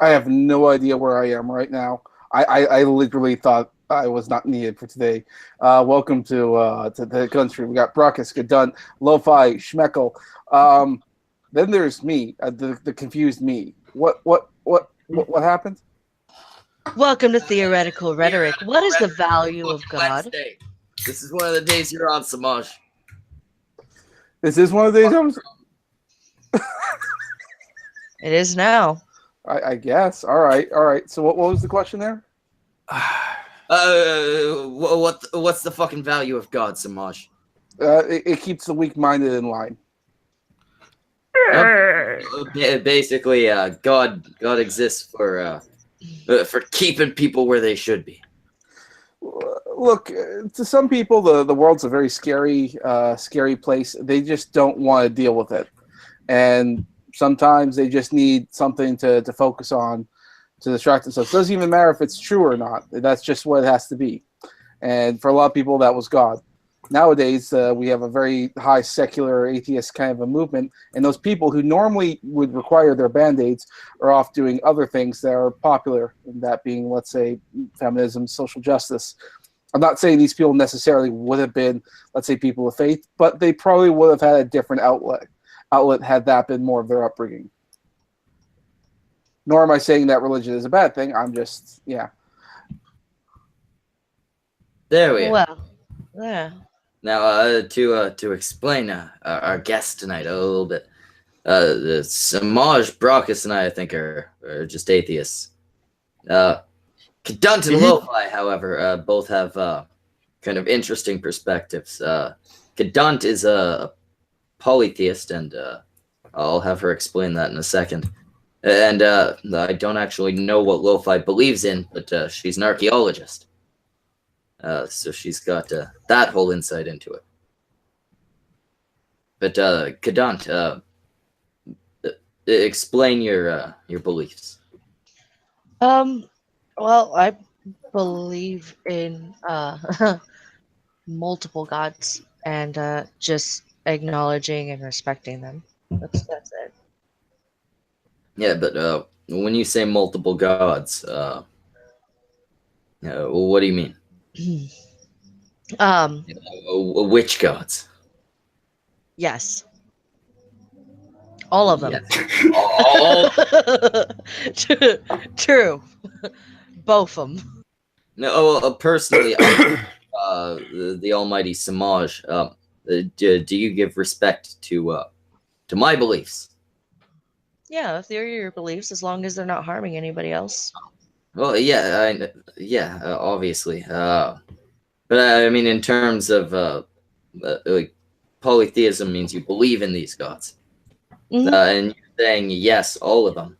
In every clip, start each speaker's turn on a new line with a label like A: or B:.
A: I have no idea where I am right now. I literally thought I was not needed for today. Welcome to the country. We got Brockus, Gadun, Lo-Fi, Schmeckel. Then there's me, the confused me. What happened?
B: Welcome to Theoretical Rhetoric. What is the value of God?
C: Wednesday. This is one of the days you're on, Samaj.
A: This is one of the days I was.
B: It is now.
A: I guess. All right, all right. So what was the question there?
C: What's the fucking value of God, Samaj?
A: It keeps the weak-minded in line.
C: Basically, God exists for keeping people where they should be.
A: Look, to some people, the world's a very scary place. They just don't want to deal with it, and sometimes they just need something to focus on to distract themselves. It doesn't even matter if it's true or not. That's just what it has to be. And for a lot of people, that was God. Nowadays, we have a very high secular atheist kind of a movement, and those people who normally would require their band-aids are off doing other things that are popular, and that being, let's say, feminism, social justice. I'm not saying these people necessarily would have been, let's say, people of faith, but they probably would have had a different outlet had that been more of their upbringing. Nor am I saying that religion is a bad thing. I'm just, yeah.
C: There we are.
B: Well, yeah.
C: Now, to explain our guest tonight a little bit, Samaj, Brockus, and I think, are just atheists. Kadunt and Lo-Fi, however, both have kind of interesting perspectives. Kadunt is a polytheist, and I'll have her explain that in a second. And I don't actually know what Lo-Fi believes in, but she's an archaeologist. So she's got that whole insight into it. But Kadunt, explain your beliefs.
B: Well, I believe in multiple gods and just acknowledging and respecting them. That's it.
C: Yeah, but when you say multiple gods, what do you mean? Which gods?
B: Yes. All of them.
C: Yes. All.
B: True. Both of them.
C: No, personally, the almighty Samaj, do you give respect to my beliefs?
B: Yeah, if they're your beliefs, as long as they're not harming anybody else.
C: Well, yeah, obviously. But I mean, in terms of like polytheism means you believe in these gods, and you're saying yes, all of them.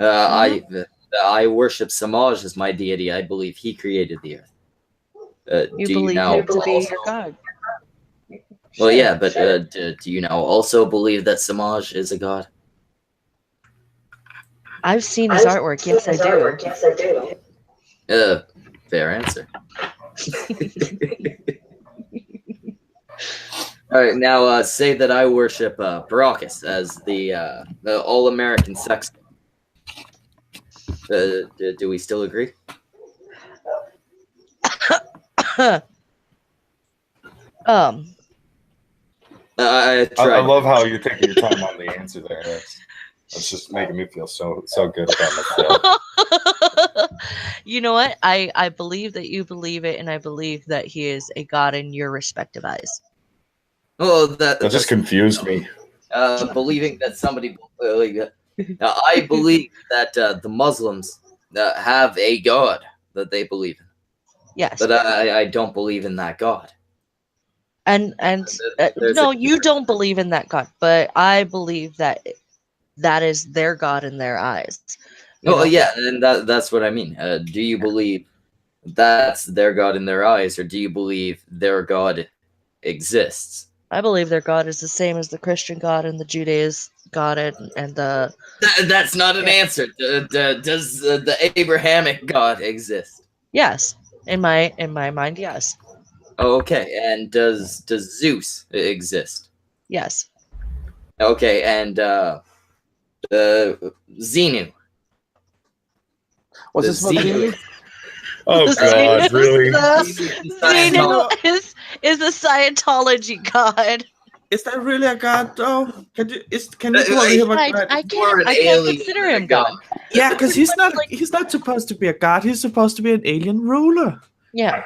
C: I worship Samaj as my deity. I believe he created the earth.
B: You
C: do
B: believe
C: you now
B: him to be your god.
C: Well, yeah, but do you now also believe that Samaj is a god?
B: I've seen his artwork. Yes, I do.
C: Fair answer. All right, now say that I worship Brockus as the all-American sex. Do we still agree?
D: I love how you're taking your time on the answer there. That's just making me feel so good about myself.
B: You know what? I believe that you believe it, and I believe that he is a god in your respective eyes.
C: Well,
D: that just confused me.
C: Believing that somebody, I believe that the Muslims have a god that they believe in.
B: Yes,
C: but I don't believe in that god.
B: And no, you don't believe in that god, but I believe that is their god in their eyes.
C: Oh, yeah, and that's what I mean. Do you believe that's their god in their eyes, or do you believe their god exists?
B: I believe their god is the same as the Christian god and the Judaism god and the...
C: That's not an answer. Does the Abrahamic god exist?
B: Yes. In my mind, yes.
C: Okay, and does Zeus exist?
B: Yes.
C: Okay, and Xenu.
A: What's
C: The
A: this supposed to
C: Xenu-
A: be?
D: Oh God, really?
B: Xenu is a Scientology god.
E: Is that really a god though? Can you call him a god?
B: I
C: More an
B: can't
C: alien
B: consider
C: than a
B: him God.
E: Yeah, because he's not
B: Like-
E: he's not supposed to be a god. He's supposed to be an alien ruler.
B: Yeah.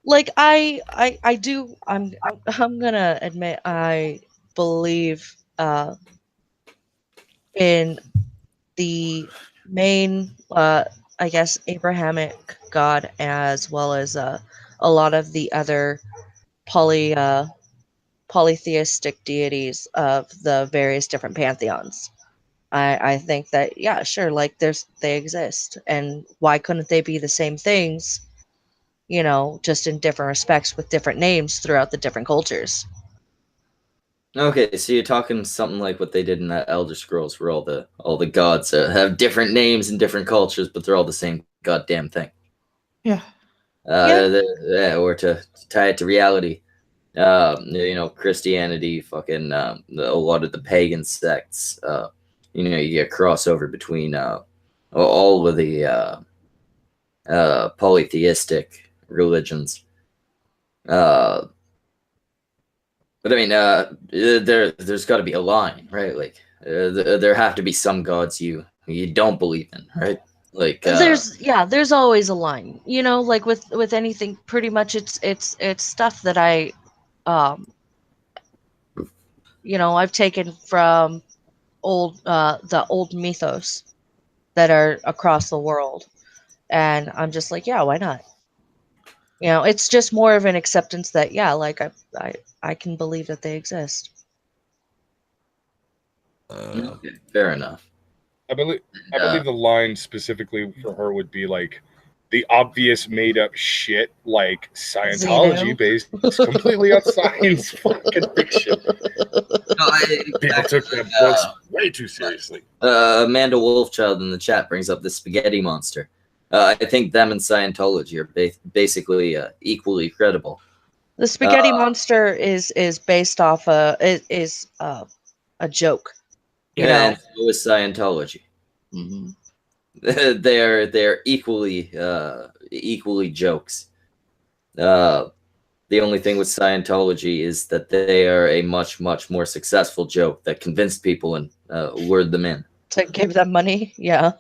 B: Like I'm gonna admit I believe in the main I guess Abrahamic God as well as a lot of the other polytheistic deities of the various different pantheons. I think that yeah, sure, like they exist, and why couldn't they be the same things? You know, just in different respects with different names throughout the different cultures.
C: Okay, so you're talking something like what they did in that Elder Scrolls, where all the gods have different names and different cultures, but they're all the same goddamn thing.
E: Yeah.
C: Or to tie it to reality, Christianity, fucking a lot of the pagan sects. You get crossover between all of the polytheistic religions. But I mean, there's got to be a line, right? Like, there have to be some gods you don't believe in, right? Like,
B: there's always a line, you know, like with anything. Pretty much, it's stuff that I've taken from the old mythos that are across the world, and I'm just like, yeah, why not? You know, it's just more of an acceptance that yeah, like I can believe that they exist.
C: okay, fair enough.
D: I believe the line specifically for her would be like the obvious made up shit like Scientology based completely on science fucking fiction. People took that books way too seriously.
C: Amanda Wolfchild in the chat brings up the spaghetti monster. I think them and Scientology are basically equally credible.
B: The spaghetti monster is based off is a joke.
C: Yeah, and so is Scientology.
B: Mm-hmm.
C: They're equally jokes. The only thing with Scientology is that they are a much more successful joke that convinced people and lured them in
B: to give them money. Yeah.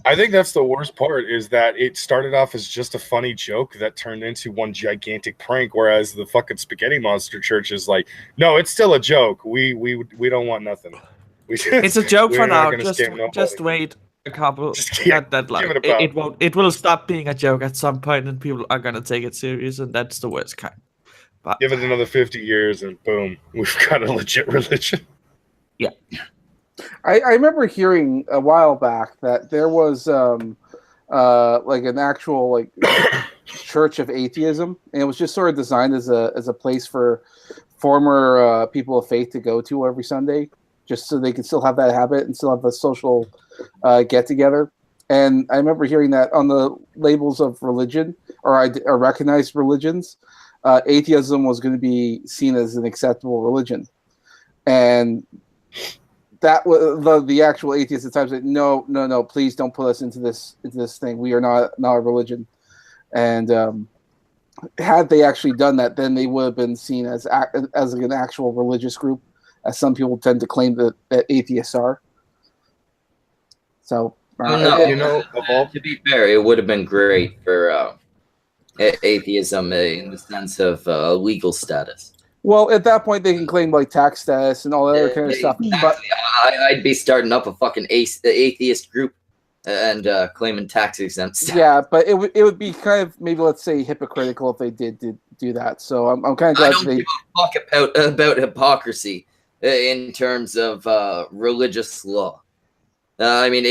D: I think that's the worst part is that it started off as just a funny joke that turned into one gigantic prank, whereas the fucking spaghetti monster church is like, no, it's still a joke. We don't want nothing.
E: It's a joke for now. Just wait a couple. It will stop being a joke at some point, and people are gonna take it serious, and that's the worst kind.
D: But give it another 50 years, and boom, we've got a legit religion.
E: Yeah.
A: I remember hearing a while back that there was like an actual like church of atheism, and it was just sort of designed as a place for former people of faith to go to every Sunday, just so they could still have that habit and still have a social get together. And I remember hearing that on the labels of religion or recognized religions, atheism was going to be seen as an acceptable religion, and that was the actual atheists at times said, no, please don't put us into this thing. We are not a religion. And had they actually done that, then they would have been seen as an actual religious group, as some people tend to claim that atheists are. So,
C: to be fair, it would have been great for atheism in the sense of legal status.
A: Well, at that point, they can claim like tax status and all that other kind of stuff.
C: Exactly. But I'd be starting up a fucking atheist group and claiming tax exempt status.
A: Yeah, but it would be kind of maybe, let's say, hypocritical if they did do that. So I'm kind of glad
C: I don't give a fuck about hypocrisy in terms of religious law. I mean,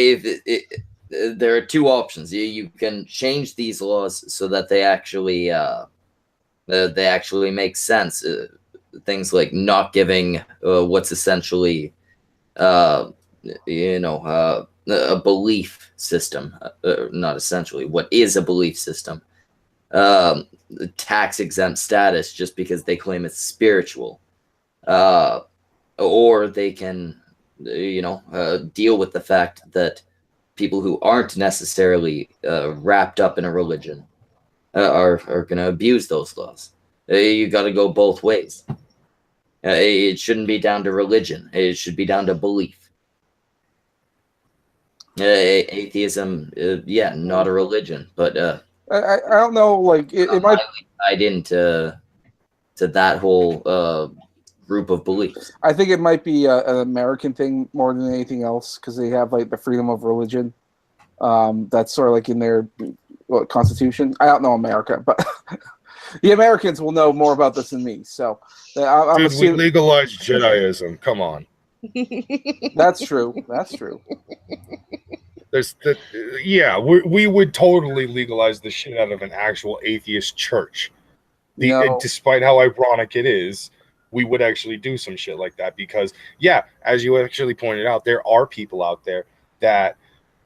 C: there are two options. You can change these laws so that they actually make sense. Things like not giving what's essentially, a belief system. Not essentially, what is a belief system? Tax exempt status just because they claim it's spiritual. Or they can, deal with the fact that people who aren't necessarily wrapped up in a religion are going to abuse those laws. You got to go both ways. It shouldn't be down to religion. It should be down to belief. Atheism, not a religion, but
A: I don't know. Like it might
C: tied into that whole group of beliefs.
A: I think it might be an American thing more than anything else because they have like the freedom of religion. That's sort of like in their constitution. I don't know America, but the Americans will know more about this than me. So I'm assuming
D: we legalized Jediism. Come on.
A: That's true. That's true.
D: We would totally legalize the shit out of an actual atheist church. Despite how ironic it is, we would actually do some shit like that because, as you actually pointed out, there are people out there that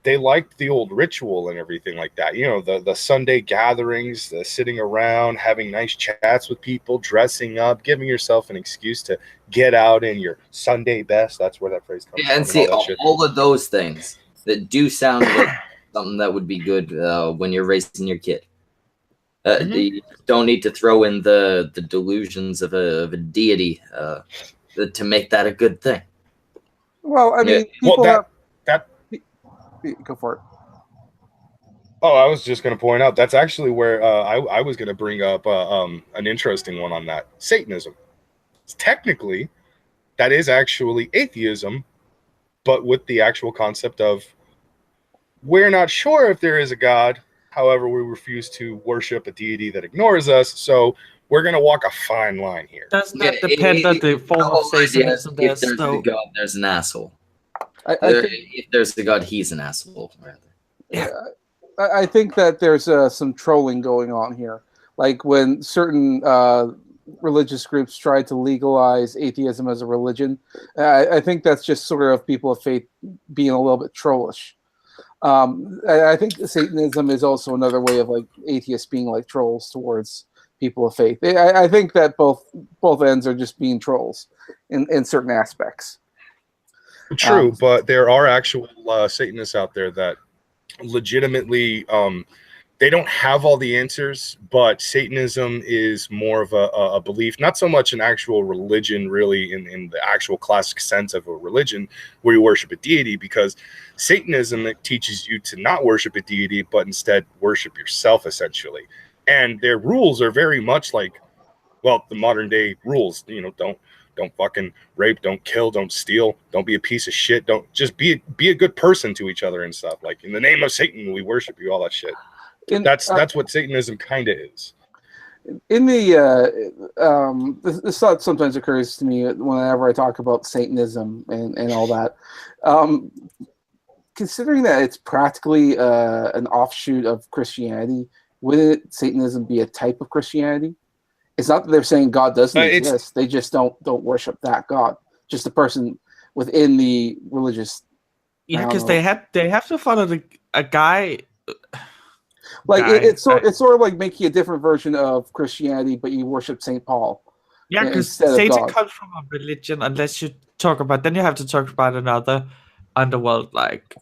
D: they liked the old ritual and everything like that. You know, the Sunday gatherings, the sitting around, having nice chats with people, dressing up, giving yourself an excuse to get out in your Sunday best. That's where that phrase comes from.
C: And see, all of those things that do sound like something that would be good when you're raising your kid. You don't need to throw in the delusions of a deity to make that a good thing.
A: Well, I mean, go for it.
D: Oh, I was just going to point out that's actually where I was going to bring up an interesting one on that. Satanism. Technically, that is actually atheism, but with the actual concept of we're not sure if there is a God. However, we refuse to worship a deity that ignores us, so we're going to walk a fine line here.
E: Does that depend on the form of Satanism?
C: If there's a God, there's an asshole. If there's a God, he's an asshole, rather.
A: Yeah. I think that there's some trolling going on here. Like when certain religious groups tried to legalize atheism as a religion, I think that's just sort of people of faith being a little bit trollish. I think Satanism is also another way of like atheists being like trolls towards people of faith. I think that both ends are just being trolls in certain aspects.
D: True, but there are actual Satanists out there that legitimately they don't have all the answers, but Satanism is more of a belief, not so much an actual religion, really, in the actual classic sense of a religion where you worship a deity, because Satanism teaches you to not worship a deity, but instead worship yourself, essentially. And their rules are very much like, well, the modern day rules. You know, don't fucking rape, don't kill, don't steal, don't be a piece of shit, don't just be a good person to each other and stuff. Like, in the name of Satan, we worship you, all that shit. That's what Satanism kind of is.
A: In the this thought sometimes occurs to me whenever I talk about Satanism and all that. Considering that it's practically an offshoot of Christianity, wouldn't Satanism be a type of Christianity? It's not that they're saying God doesn't exist; they just don't worship that God. Just a person within the religious.
E: Yeah, because they have to follow a guy.
A: Like it's sort of like making a different version of Christianity, but you worship Saint Paul.
E: Yeah, because Satan comes from a religion. Unless you talk about, then you have to talk about another underworld, like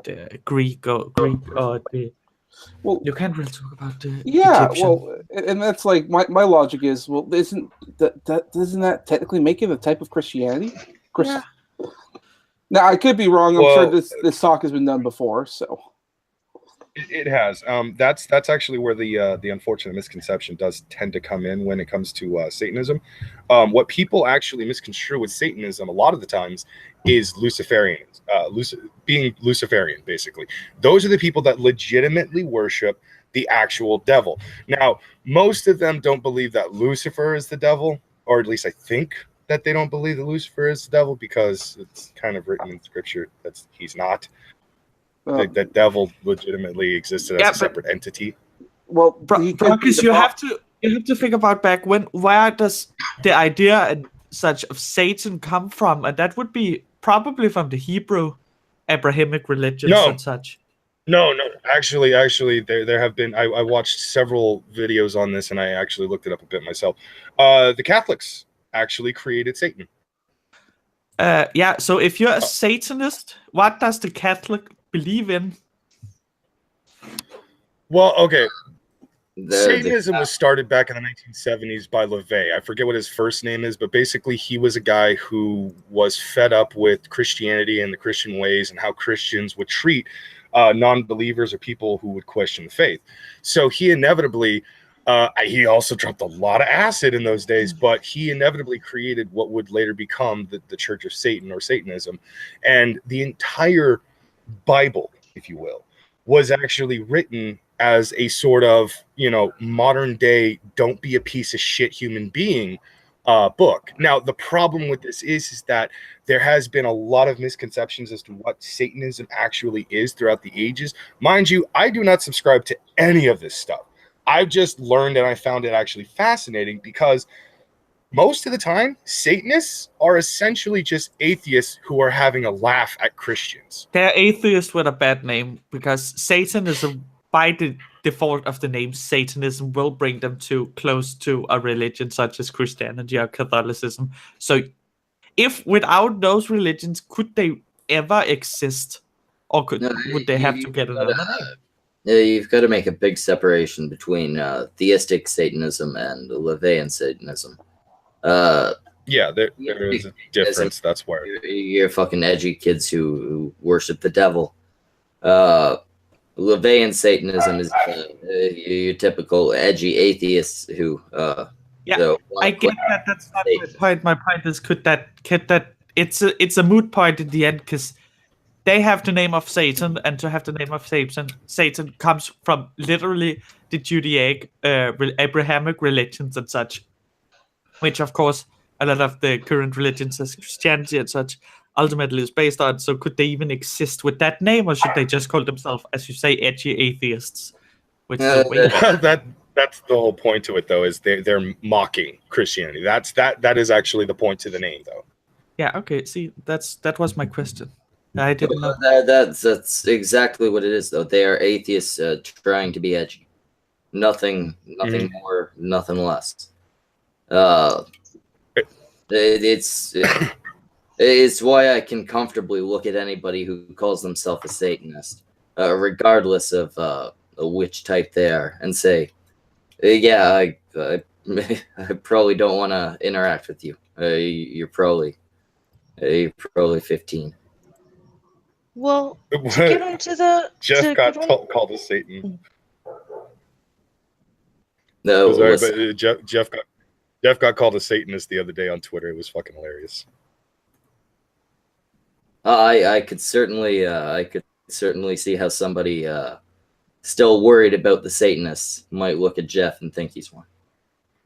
E: the Greek or the. Well, you can't really talk about the Egyptian.
A: Well, and that's like my logic is, well, doesn't that technically make it a type of Christianity?
E: Yeah.
A: Now I could be wrong. I'm sure this talk has been done before, so.
D: It has. That's actually where the unfortunate misconception does tend to come in when it comes to Satanism. What people actually misconstrue with Satanism a lot of the times is Luciferians, being Luciferian, basically. Those are the people that legitimately worship the actual devil. Now, most of them don't believe that Lucifer is the devil, or at least I think that they don't believe that Lucifer is the devil, because it's kind of written in scripture that he's not. The devil legitimately existed as a separate entity.
A: Well,
E: because you have to think about back when. Where does the idea and such of Satan come from? And that would be probably from the Hebrew Abrahamic religions and such.
D: No. Actually, there have been. I watched several videos on this, and I actually looked it up a bit myself. The Catholics actually created Satan.
E: So if you're a Satanist, what does the Catholic believe in?
D: Well, okay. Satanism was started back in the 1970s by LaVey. I forget what his first name is, but basically he was a guy who was fed up with Christianity and the Christian ways and how Christians would treat non-believers or people who would question the faith. So he inevitably, he also dropped a lot of acid in those days, but he inevitably created what would later become the Church of Satan or Satanism. And the entire Bible, if you will, was actually written as a sort of, modern day, don't be a piece of shit human being book. Now, the problem with this is that there has been a lot of misconceptions as to what Satanism actually is throughout the ages. Mind you, I do not subscribe to any of this stuff. I've just learned and I found it actually fascinating because most of the time, Satanists are essentially just atheists who are having a laugh at Christians.
E: They're atheists with a bad name because Satanism, by the default of the name Satanism, will bring them too close to a religion such as Christianity or Catholicism. So if without those religions, could they ever exist? Or would they have to get another name?
C: You've got to make a big separation between theistic Satanism and LaVeyan Satanism.
D: Yeah, there is a difference. That's where
C: you're fucking edgy kids who worship the devil. LaVeyan Satanism is your typical edgy atheists who.
E: I get that. That's not my point. My point is, could that it's a moot point in the end because they have the name of Satan, and to have the name of Satan comes from literally the Judaic, Abrahamic religions and such, which of course a lot of the current religions as Christianity and such ultimately is based on. So could they even exist with that name, or should they just call themselves, as you say, edgy atheists? Which is
D: that's the whole point to it, though, is they're mocking Christianity. That is actually the point to the name, though.
E: Yeah. Okay. See, that was my question. I didn't know.
C: That's exactly what it is, though. They are atheists trying to be edgy. Nothing more, nothing less. It's why I can comfortably look at anybody who calls themselves a Satanist, regardless of which type they are, and say, I probably don't want to interact with you. You're probably 15.
B: Well, to get into the
D: Jeff got called a Satan.
C: No,
D: sorry, but Jeff got called a Satanist the other day on Twitter. It was fucking hilarious.
C: I could certainly see how somebody still worried about the Satanists might look at Jeff and think he's one.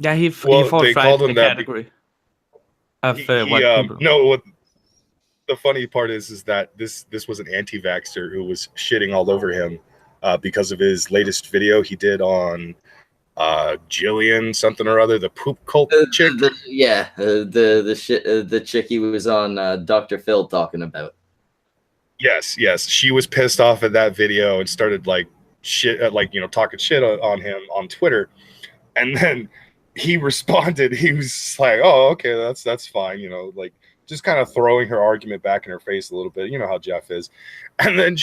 E: Yeah, he falls right in the category of
D: no. The funny part is that this was an anti-vaxxer who was shitting all over him because of his latest video he did on Jillian something or other, the poop cult chick.
C: The chick he was on Dr. Phil talking about.
D: Yes, she was pissed off at that video and started talking shit on him on Twitter, and then he responded. He was like, "Oh, okay, that's fine," just kind of throwing her argument back in her face a little bit. You know how Jeff is. And then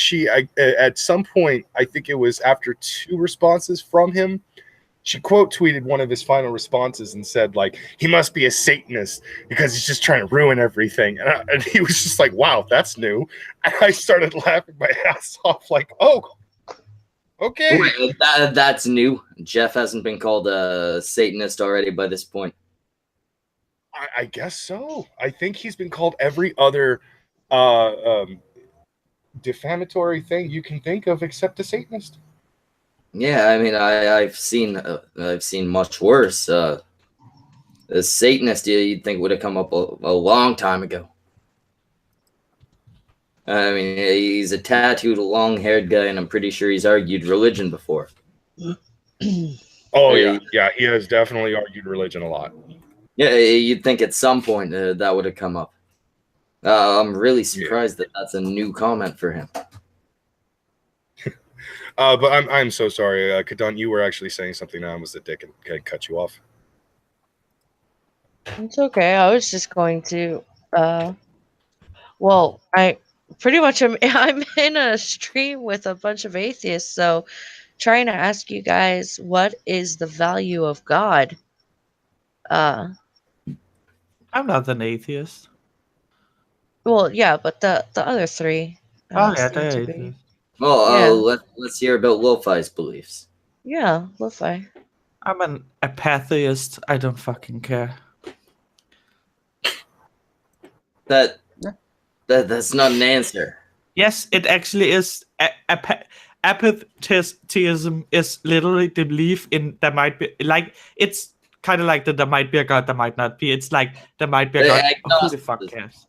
D: at some point, I think it was after 2 responses from him, she quote tweeted one of his final responses and said, he must be a Satanist because he's just trying to ruin everything. And he was just like, wow, that's new. And I started laughing my ass off oh, okay.
C: Wait, that's new. Jeff hasn't been called a Satanist already by this point.
D: I guess so. I think he's been called every other defamatory thing you can think of except a Satanist.
C: Yeah, I mean, I've seen much worse. A Satanist, you'd think would have come up a long time ago. I mean, he's a tattooed, long-haired guy, and I'm pretty sure he's argued religion before.
D: Oh yeah, he has definitely argued religion a lot.
C: Yeah, you'd think at some point that would have come up. I'm really surprised that that's a new comment for him.
D: But I'm so sorry, Kadon. You were actually saying something. I was the dick and cut you off.
B: It's okay. I was just going to. pretty much I'm in a stream with a bunch of atheists, so trying to ask you guys what is the value of God.
E: I'm not an atheist.
B: Well, yeah, but the other three.
E: Oh yeah,
B: seem
E: they're
B: to be.
E: atheists.
C: Well,
B: Yeah.
C: let's hear about Lo-Fi's beliefs.
B: Yeah, lo-fi.
E: I'm an apatheist. I don't fucking care.
C: That's not an answer.
E: Yes, it actually is. Apatheism is literally the belief in there might be, like, it's kind of like that there might be a god, there might not be. It's like there might be a god. Who the fuck cares?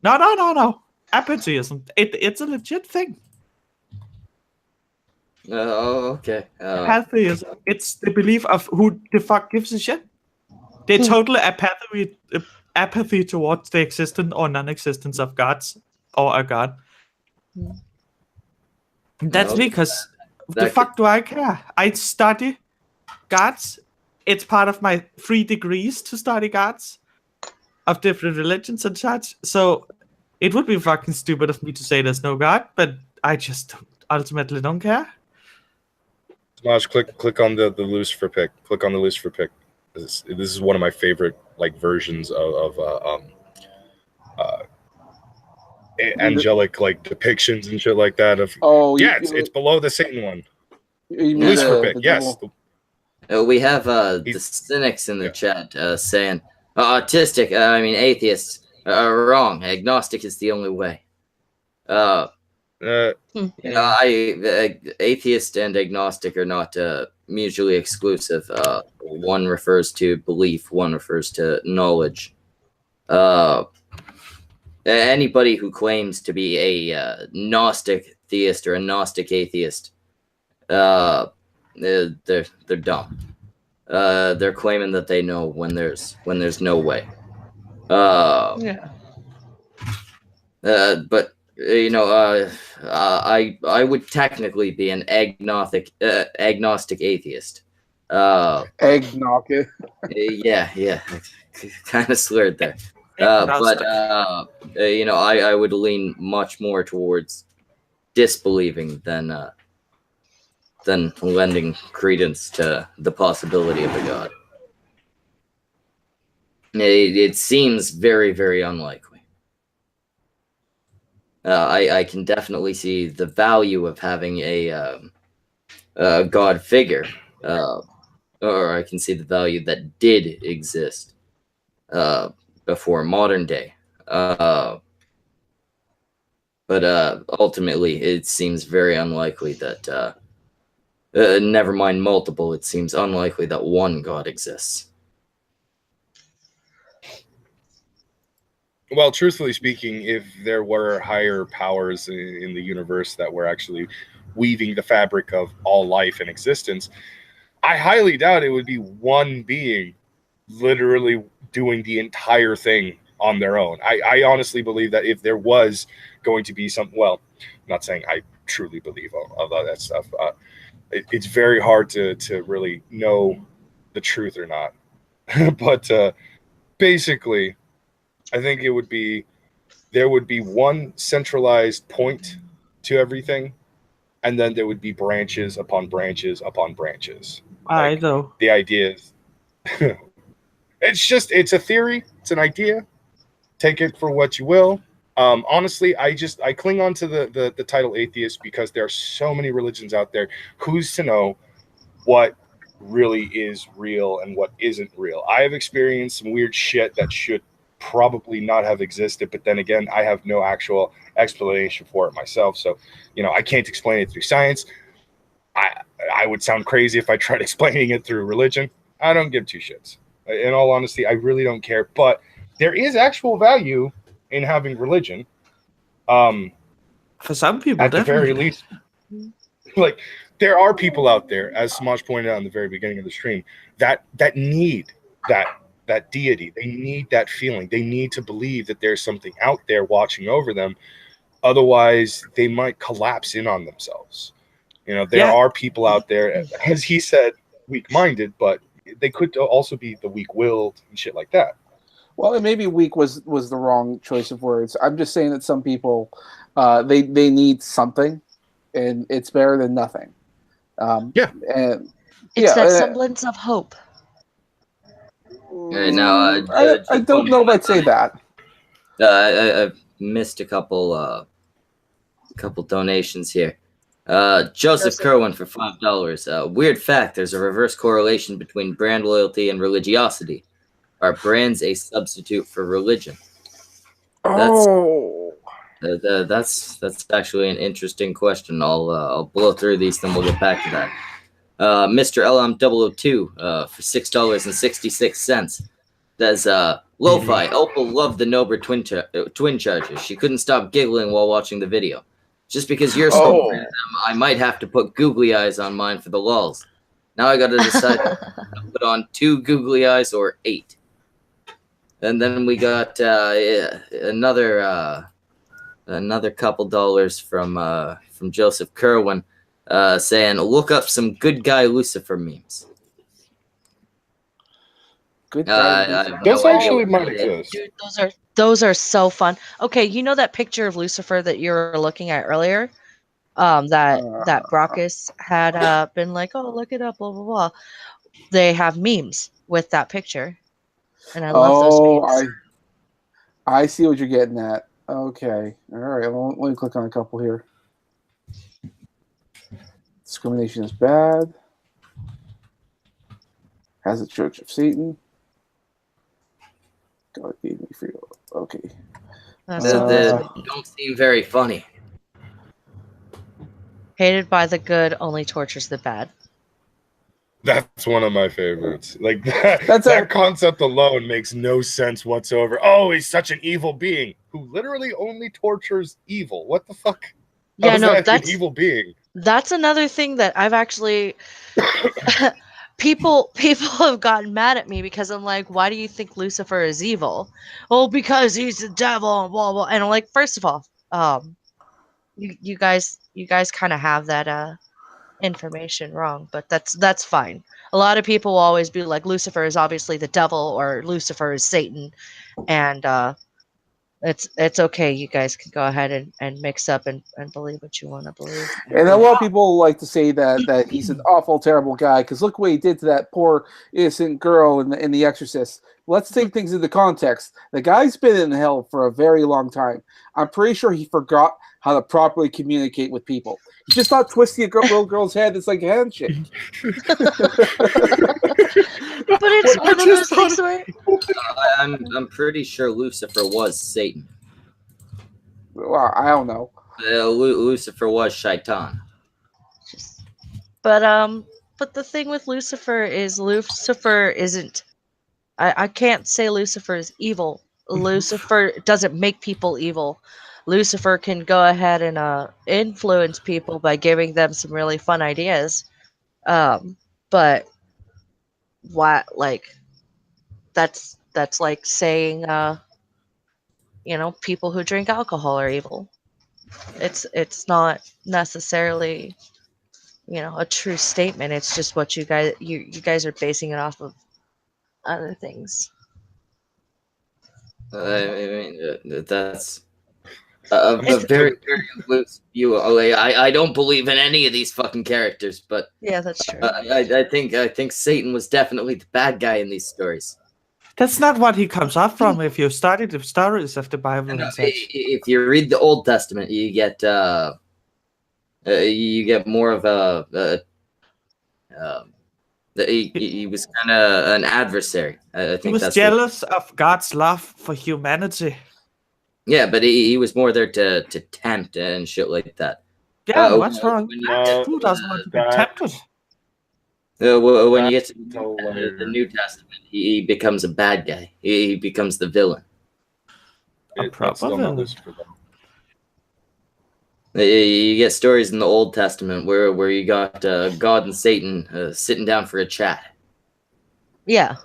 E: No. Apatheism. It's a legit thing.
C: Oh, okay.
E: Apatheism. It's the belief of who the fuck gives a shit. The total apathy towards the existence or non-existence of gods or a god. That's because the fuck do I care? I study gods. It's part of my 3 degrees to study gods of different religions and such. So it would be fucking stupid of me to say there's no god, but I just ultimately don't care.
D: Smosh, click on the Lucifer pick. Click on the Lucifer pick. This is one of my favorite versions of angelic depictions and shit like that. It's below the Satan one. Lucifer pick, yes.
C: We have the cynics in the chat saying autistic. Atheists are wrong. Agnostic is the only way. Atheist and agnostic are not mutually exclusive. One refers to belief, one refers to knowledge. Anybody who claims to be a Gnostic theist or a Gnostic atheist, they're dumb. They're claiming that they know when there's no way. But I would technically be an agnostic atheist.
A: Agnostic.
C: Yeah, kind of slurred there. I would lean much more towards disbelieving than lending credence to the possibility of a god. It seems very, very unlikely. I can definitely see the value of having a god figure, or I can see the value that did exist before modern day. But ultimately, it seems very unlikely that, never mind multiple, it seems unlikely that one god exists.
D: Well, truthfully speaking, if there were higher powers in the universe that were actually weaving the fabric of all life and existence, I highly doubt it would be one being literally doing the entire thing on their own. I honestly believe that if there was going to be some, well, I'm not saying I truly believe all that stuff. It's very hard to really know the truth or not. But basically, I think there would be one centralized point to everything, and then there would be branches upon branches upon branches.
E: I know.
D: The idea is, it's a theory. It's an idea. Take it for what you will. Honestly, I cling on to the title atheist because there are so many religions out there. Who's to know what really is real and what isn't real? I have experienced some weird shit that should probably not have existed, but then again, I have no actual explanation for it myself. So, I can't explain it through science. I would sound crazy if I tried explaining it through religion. I don't give two shits. In all honesty, I really don't care. But there is actual value in having religion.
E: For some people,
D: at the very least, there are people out there, as Smosh pointed out in the very beginning of the stream, that need that deity. They need that feeling. They need to believe that there's something out there watching over them. Otherwise, they might collapse in on themselves. There are people out there, as he said, weak-minded, but they could also be the weak-willed and shit like that.
A: Well, and maybe weak was the wrong choice of words. I'm just saying that some people, they need something, and it's better than nothing.
D: Yeah.
A: And
B: It's that semblance of hope.
C: Right now,
A: I don't know if I'd say that.
C: I've missed a couple donations here. Joseph Kerwin for $5. Weird fact: there's a reverse correlation between brand loyalty and religiosity. Are brands a substitute for religion? That's actually an interesting question. I'll blow through these, then we'll get back to that. Mr. LM002 for $6.66 says, Lo-Fi, Opal loved the Nobre twin chargers. She couldn't stop giggling while watching the video. Just because you're so afraid of them, I might have to put googly eyes on mine for the lulz. Now I gotta decide if to put on 2 googly eyes or 8. And then we got another couple dollars from Joseph Kerwin saying, look up some good guy Lucifer memes.
A: Good guy.
D: Those actually might exist.
B: Dude, those are so fun. Okay, you know that picture of Lucifer that you were looking at earlier? That Brockus had been like, oh, look it up, blah blah blah. They have memes with that picture, and I love those memes.
A: I see what you're getting at. Okay, all right. Let me click on a couple here. Discrimination is bad. Has a Church of Satan. God gave me free. Okay.
C: They don't seem very funny.
B: Hated by the good only tortures the bad.
D: That's one of my favorites. Like that concept alone makes no sense whatsoever. Oh, he's such an evil being who literally only tortures evil. What the fuck?
B: Yeah, no, that's
D: an evil being.
B: That's another thing that I've actually people have gotten mad at me because I'm like, why do you think Lucifer is evil? Oh, because he's the devil and blah blah. And I'm like, first of all, you guys kind of have that information wrong, but that's fine. A lot of people will always be like, Lucifer is obviously the devil or Lucifer is Satan, and it's okay. You guys can go ahead and mix up and believe what you want to believe.
A: And a lot of people like to say that he's an awful, terrible guy because look what he did to that poor innocent girl in the Exorcist. Let's take things into context. The guy's been in hell for a very long time. I'm pretty sure he forgot how to properly communicate with people. He's just not twisting a little girl's head. It's like a handshake.
B: But it's one of those things where
C: I'm pretty sure Lucifer was Satan.
A: Well, I don't know.
C: Lucifer was Shaitan.
B: But the thing with Lucifer is Lucifer isn't. I can't say Lucifer is evil. Lucifer doesn't make people evil. Lucifer can go ahead and influence people by giving them some really fun ideas. But what, like, that's like saying people who drink alcohol are evil. It's not necessarily a true statement. It's just what you guys are basing it off of other things.
C: I mean, that's a very, very loose view. I don't believe in any of these fucking characters, but
B: yeah, that's true.
C: I think Satan was definitely the bad guy in these stories.
E: That's not what he comes up from. If you study the stories of the Bible and such.
C: If you read the Old Testament, you get more of he was kind of an adversary. I think
E: he was jealous of God's love for humanity.
C: Yeah, but he was more there to tempt and shit like that.
E: Yeah, what's wrong? Who doesn't want to be tempted?
C: When you get to the New Testament, he becomes a bad guy. He becomes the villain. You get stories in the Old Testament where you got God and Satan sitting down for a chat.
B: Yeah.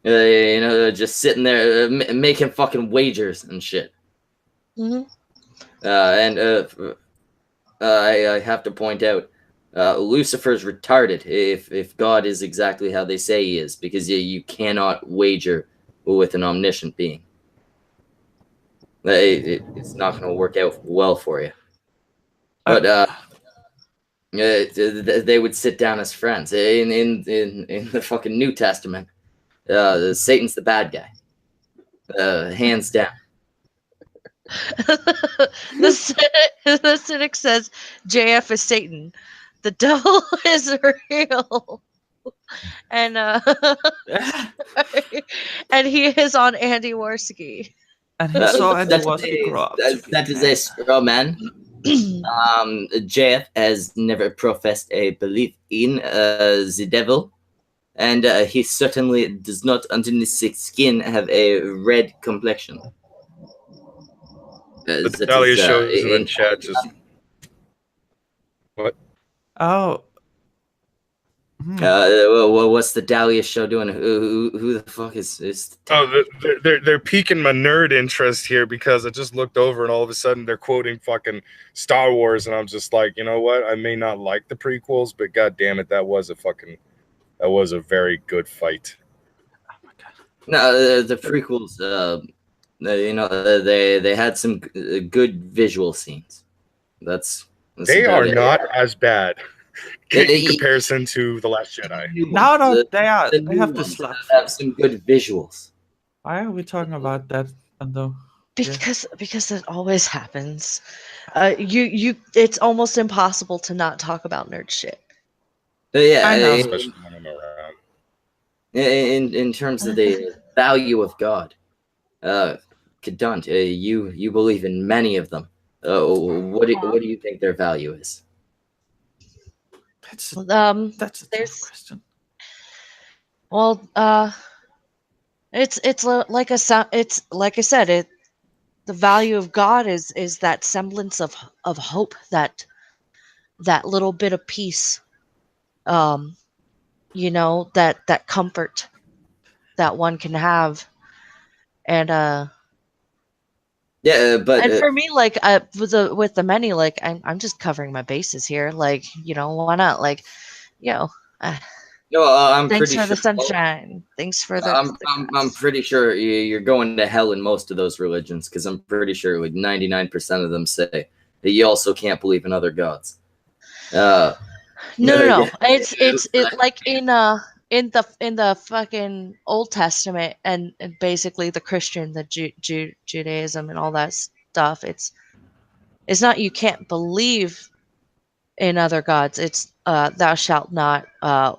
C: Just sitting there making fucking wagers and shit.
B: Mm-hmm.
C: I have to point out, Lucifer's retarded if God is exactly how they say he is, because you cannot wager with an omniscient being. It's not going to work out well for you. But they would sit down as friends. In the fucking New Testament, Satan's the bad guy, hands down.
B: The cynic says JF is Satan. The devil is real. And and he is on Andy Warski.
E: And he saw Andy Warski grow up.
C: That is a straw man. JF has never professed a belief in the devil, and he certainly does not, underneath his skin, have a red complexion.
D: The Dahlia shows in chat just what?
E: Oh.
C: What's the Dahlia show doing? Who the fuck is?
D: Oh, they're piquing my nerd interest here because I just looked over and all of a sudden they're quoting fucking Star Wars and I'm just like, you know what? I may not like the prequels, but god damn it, that was a very good fight.
E: Oh my god.
C: No, the prequels. They had some good visual scenes. That's
D: they are not as bad. In comparison to The Last Jedi.
E: No, they have the slap.
C: Have some good visuals.
E: Why are we talking about that? Though?
B: Because it always happens. It's almost impossible to not talk about nerd shit.
C: Yeah,
E: I know.
D: Especially when I'm around.
C: In terms of the value of God, Kadant, you believe in many of them. What do you think their value is?
E: That's a tough question.
B: Well, it's like I said, the value of God is that semblance of hope, that little bit of peace, that comfort that one can have, and
C: yeah, but
B: and for me, like with the many, like I'm just covering my bases here, like why not, like
C: no, I'm
B: thanks
C: pretty
B: for
C: sure.
B: the sunshine. Thanks for the.
C: I'm pretty sure you're going to hell in most of those religions because I'm pretty sure like 99% of them say that you also can't believe in other gods.
B: No. It's like in the fucking Old Testament and basically the Christian, the Judaism and all that stuff. It's not you can't believe in other gods. It's thou shalt not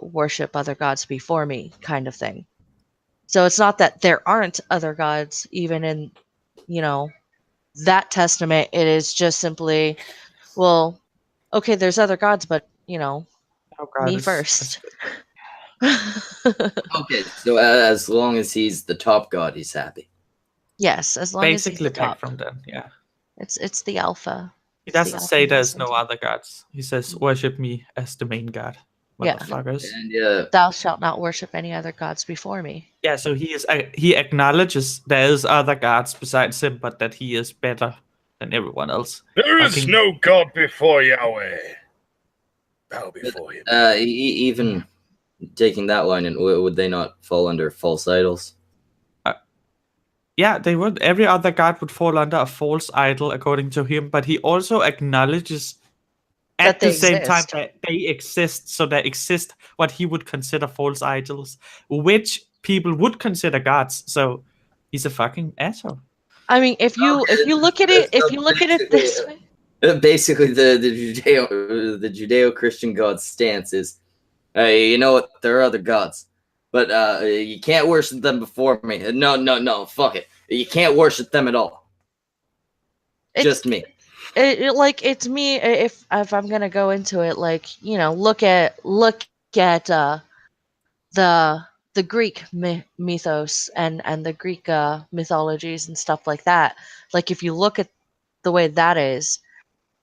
B: worship other gods before me, kind of thing. So it's not that there aren't other gods even in that testament. It is just simply, well, okay, there's other gods, but me first.
C: Okay, so as long as he's the top god, he's happy.
B: Yes, as long as he's the top.
E: From them, yeah.
B: It's the alpha.
E: He doesn't say there's no other gods. He says worship me as the main god. Motherfuckers.
C: And
B: thou shalt not worship any other gods before me.
E: Yeah, so he acknowledges there is other gods besides him, but that he is better than everyone else.
D: There is no god before Yahweh. Bow before him.
C: Even taking that line, and would they not fall under false idols?
E: Yeah, they would. Every other god would fall under a false idol, according to him. But he also acknowledges at the same time that they exist. So there exist what he would consider false idols, which people would consider gods. So he's a fucking asshole.
B: I mean, if you look at it, this way.
C: Basically, the Judeo-Christian God stance is, you know what? There are other gods, but you can't worship them before me. No, fuck it. You can't worship them at all. Just me.
B: It's me. If I'm gonna go into it, like look at the Greek mythos and the Greek mythologies and stuff like that. Like if you look at the way that is.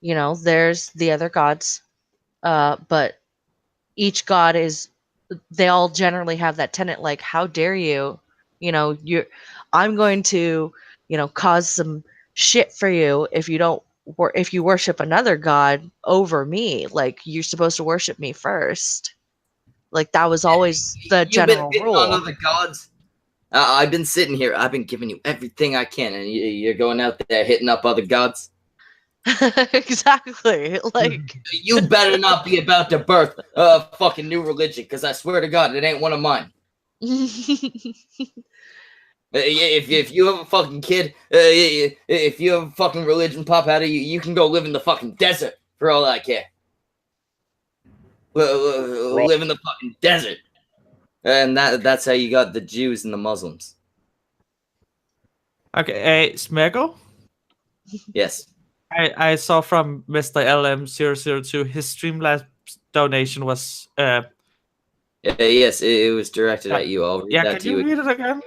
B: There's the other gods, but each god they all generally have that tenet, like, how dare you, I'm going to, cause some shit for you if you worship another god over me. Like, you're supposed to worship me first. Like, that was always the general rule.
C: On other gods. I've been sitting here. I've been giving you everything I can, and you're going out there hitting up other gods.
B: Exactly. Like,
C: you better not be about to birth a fucking new religion, because I swear to God, it ain't one of mine. If you have a fucking kid, if you have a fucking religion pop out of you, you can go live in the fucking desert for all I care. Live in the fucking desert. And that's how you got the Jews and the Muslims.
E: Okay, Smeggle?
C: Yes.
E: I saw from Mr. LM002 his Streamlabs donation was
C: yes, it was directed at you. I'll read that
E: can
C: to
E: you
C: you.
E: read it again?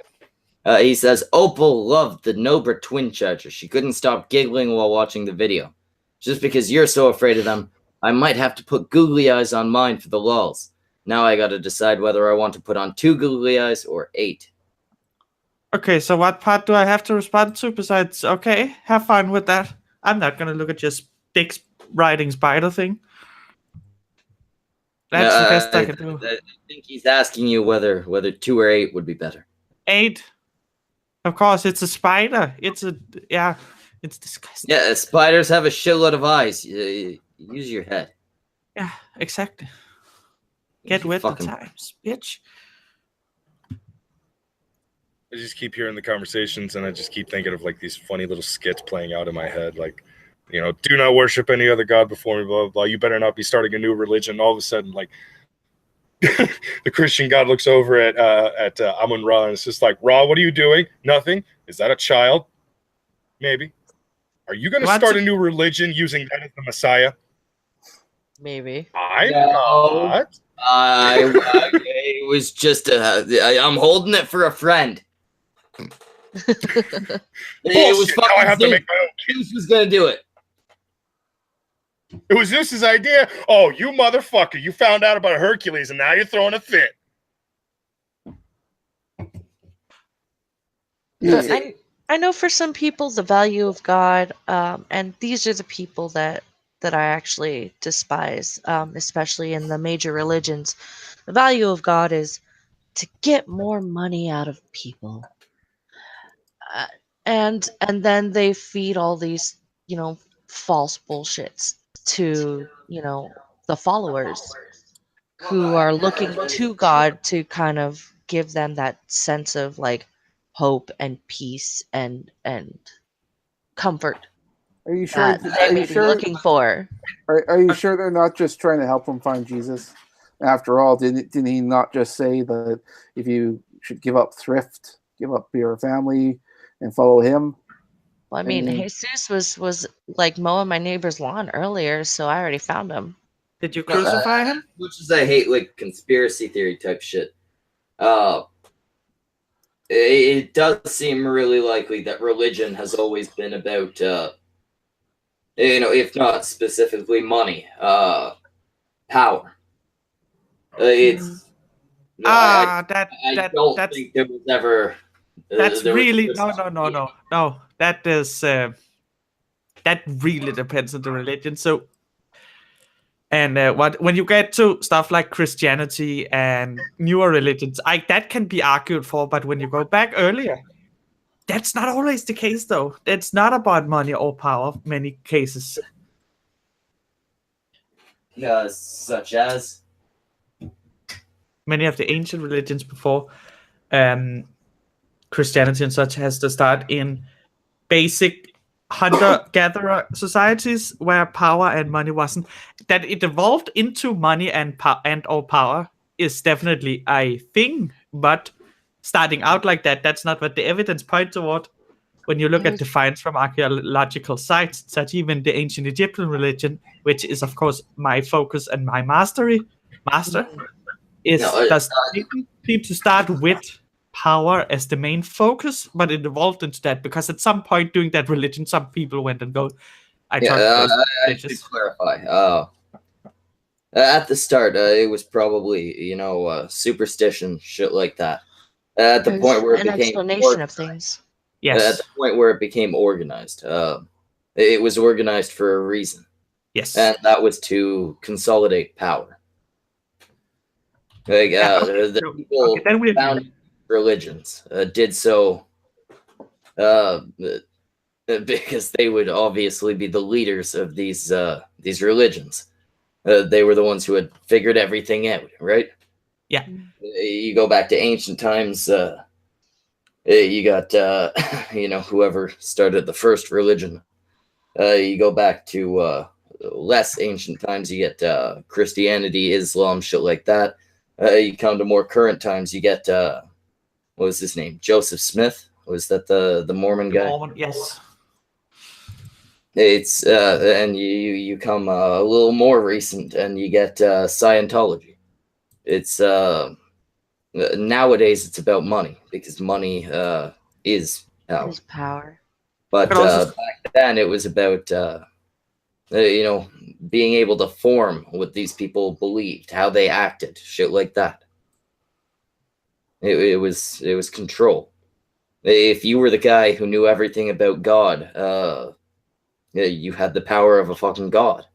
C: He says, Opal loved the Nobra twin charger. She couldn't stop giggling while watching the video. Just because you're so afraid of them, I might have to put googly eyes on mine for the lulz. Now I gotta decide whether I want to put on 2 googly eyes or 8.
E: Okay, so what part do I have to respond to besides, okay, have fun with that? I'm not gonna look at your dick riding spider thing. That's the best I can do.
C: I think he's asking you whether 2 or 8 would be better.
E: 8. Of course, it's a spider. It's disgusting.
C: Yeah, spiders have a shitload of eyes. Use your head.
E: Yeah, exactly. Get with the times, bitch.
D: I just keep hearing the conversations, and I just keep thinking of like these funny little skits playing out in my head, like, you know, do not worship any other god before me, blah, blah, blah. You better not be starting a new religion. All of a sudden, like, the Christian god looks over at Amun-Ra, and it's just like, Ra, what are you doing? Nothing. Is that a child? Maybe. Are you going to start a new religion using that as the Messiah?
B: Maybe.
D: I'm not.
C: It was just I'm holding it for a friend. It was fucking
D: I have to make my own.
C: Zeus was gonna do it.
D: It was Zeus's idea. Oh, you motherfucker! You found out about Hercules, and now you're throwing a fit.
B: Yeah. I know for some people the value of God, and these are the people that I actually despise, especially in the major religions. The value of God is to get more money out of people. And then they feed all these, false bullshits to, the followers who are looking to God to kind of give them that sense of like hope and peace and comfort.
A: Are you sure?
B: They may be looking for.
A: Are you sure they're not just trying to help them find Jesus? After all, didn't he not just say that if you should give up thrift, give up your family, and follow him?
B: Well, I mean, Jesus was like mowing my neighbor's lawn earlier, so I already found him.
E: Did you crucify him?
C: Much as I hate like conspiracy theory type shit, it does seem really likely that religion has always been about, if not specifically money, power. It's I don't think there was ever.
E: That's really no. That is that really depends on the religion. So, and when you get to stuff like Christianity and newer religions, that can be argued for. But when you go back earlier, that's not always the case, though. It's not about money or power. Many cases.
C: Such as
E: many of the ancient religions before Christianity and such has to start in basic hunter-gatherer societies where power and money wasn't. That it evolved into money and or power is definitely a thing, but starting out like that, that's not what the evidence points toward. When you look at the finds from archaeological sites, such even the ancient Egyptian religion, which is of course my focus and my master, does need to start with power as the main focus, but it evolved into that because at some point during that religion, some people went and go.
C: I should clarify. At the start, it was probably superstition, shit like that. At the point where it became
B: explanation of things.
E: Yes.
C: At the point where it became organized, it was organized for a reason.
E: Yes.
C: And that was to consolidate power. Like the people found religions did so because they would obviously be the leaders of these religions. They were the ones who had figured everything out, right?
E: Yeah.
C: You go back to ancient times. You got whoever started the first religion. You go back to less ancient times. You get Christianity, Islam, shit like that. You come to more current times. You get what was his name? Joseph Smith. Was that the Mormon guy?
E: Mormon, yes.
C: It's and you come a little more recent, and you get Scientology. It's nowadays it's about money, because money is power.
B: Is power.
C: But back then it was about being able to form what these people believed, how they acted, shit like that. It was control. If you were the guy who knew everything about God, you had the power of a fucking god,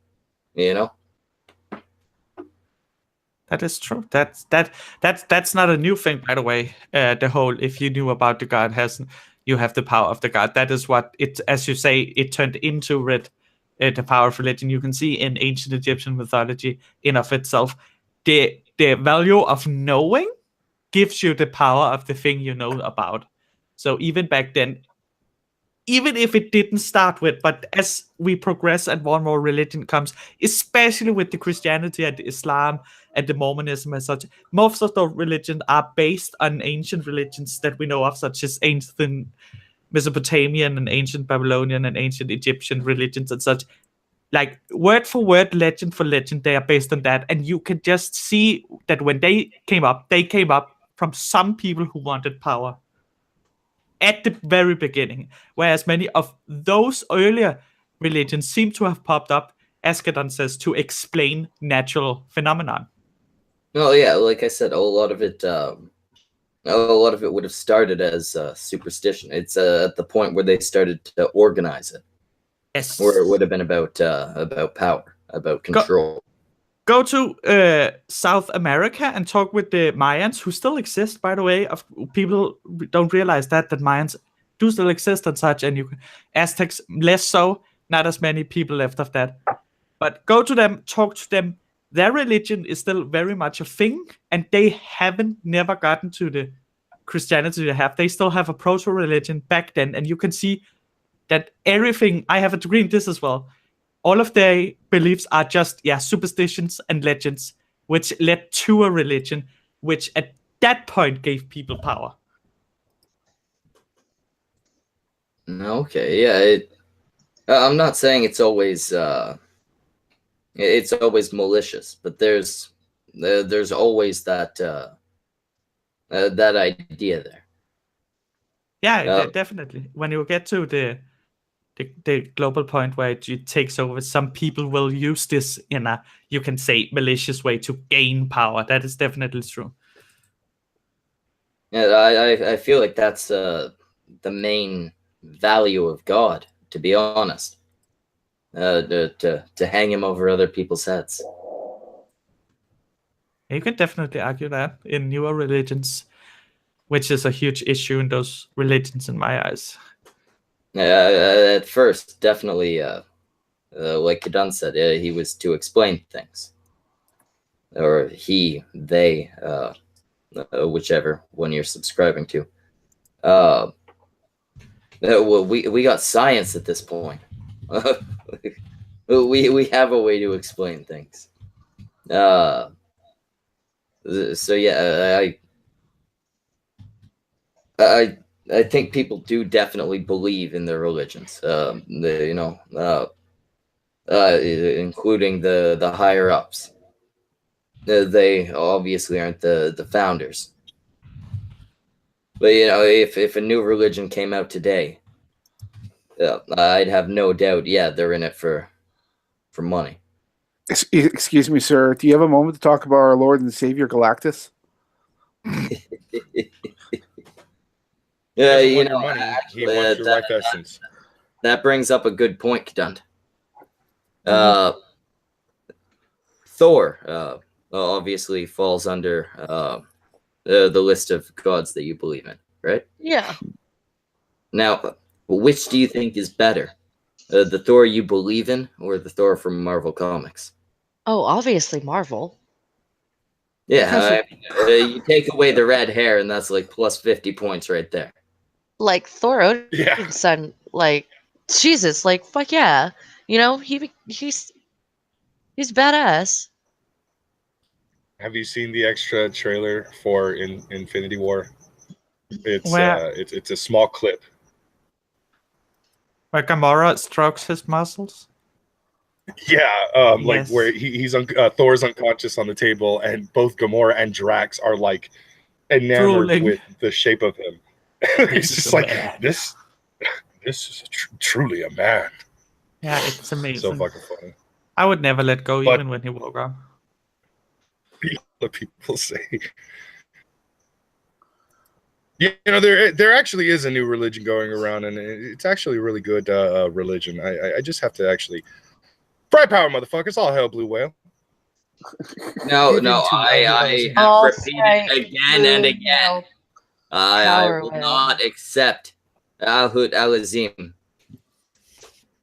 C: you know?
E: That is true. That's not a new thing, by the way. The whole, if you knew about the god, you have the power of the god. That is what it, as you say, it turned into the power of religion. You can see in ancient Egyptian mythology, in of itself, the value of knowing gives you the power of the thing you know about. So even back then, even if it didn't start with, but as we progress and more and more religion comes, especially with the Christianity and the Islam and the Mormonism and such, most of the religions are based on ancient religions that we know of, such as ancient Mesopotamian and ancient Babylonian and ancient Egyptian religions and such. Like word for word, legend for legend, they are based on that. And you can just see that when they came up from some people who wanted power at the very beginning, whereas many of those earlier religions seem to have popped up, as Kadon says, to explain natural phenomenon.
C: Well, yeah, like I said, a lot of it would have started as superstition. It's at the point where they started to organize it.
E: Yes.
C: Where it would have been about power, about control.
E: Go to South America and talk with the Mayans, who still exist, by the way. People don't realize that Mayans do still exist and such, and Aztecs less so. Not as many people left of that. But go to them, talk to them. Their religion is still very much a thing, and they haven't never gotten to the Christianity they have. They still have a proto-religion back then, and you can see that everything. I have a degree in this as well. All of their beliefs are just, superstitions and legends, which led to a religion, which at that point gave people power.
C: Okay, yeah. I'm not saying it's always malicious, but there's always that idea there.
E: Yeah, definitely. When you get to the global point where it takes over, some people will use this in a, you can say, malicious way to gain power. That is definitely true.
C: Yeah, I feel like that's the main value of God, to be honest. To hang him over other people's heads.
E: You can definitely argue that in newer religions, which is a huge issue in those religions in my eyes.
C: At first, definitely, like Kadun said, he was to explain things. Or he, they, whichever one you're subscribing to. Well, we got science at this point. we have a way to explain things. So yeah, I think people do definitely believe in their religions. Including the higher ups. They obviously aren't the founders. But if a new religion came out today, I'd have no doubt. Yeah, they're in it for money.
A: Excuse me, sir. Do you have a moment to talk about our Lord and Savior Galactus?
C: Yeah,
D: he money. He wants your life essence.
C: That brings up a good point, Kadund. Thor obviously falls under the list of gods that you believe in, right?
B: Yeah.
C: Now, which do you think is better? The Thor you believe in or the Thor from Marvel Comics?
B: Oh, obviously Marvel.
C: Yeah, you take away the red hair and that's like plus 50 points right there.
B: Like Thor Odin's son, like Jesus, like fuck yeah. You know, he's badass.
D: Have you seen the extra trailer for Infinity War? It's it's a small clip.
E: Where Gamora strokes his muscles?
D: Yeah,
E: Yes.
D: like where he's Thor's unconscious on the table, and both Gamora and Drax are like enamored
E: Drooling.
D: with the shape of him. He's just like, this is truly a man.
E: Yeah, it's amazing.
D: So fucking funny.
E: I would never let go
D: But-
E: even when he woke up.
D: What people say. You know, there actually is a new religion going around, and it's actually a really good religion. I just have to actually pride power, motherfuckers. All hell, blue whale.
C: No,
E: Give in to
C: I
E: ideology.
C: have repeated again and again. I
B: Power
C: will
B: whale.
C: not accept Alhut Alazim.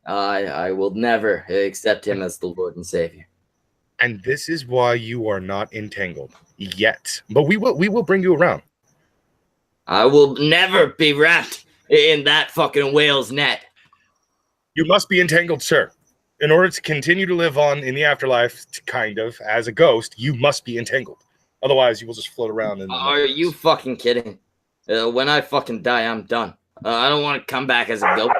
C: I will never accept him as the Lord and Savior.
D: And this is why you are not entangled yet. But we will bring you around.
C: I will never be wrapped in that fucking whale's net.
D: You must be entangled, sir. In order to continue to live on in the afterlife, kind of, as a ghost, you must be entangled. Otherwise, you will just float around.
C: Are you fucking kidding? When I fucking die, I'm done. I don't want to come back as a ghost.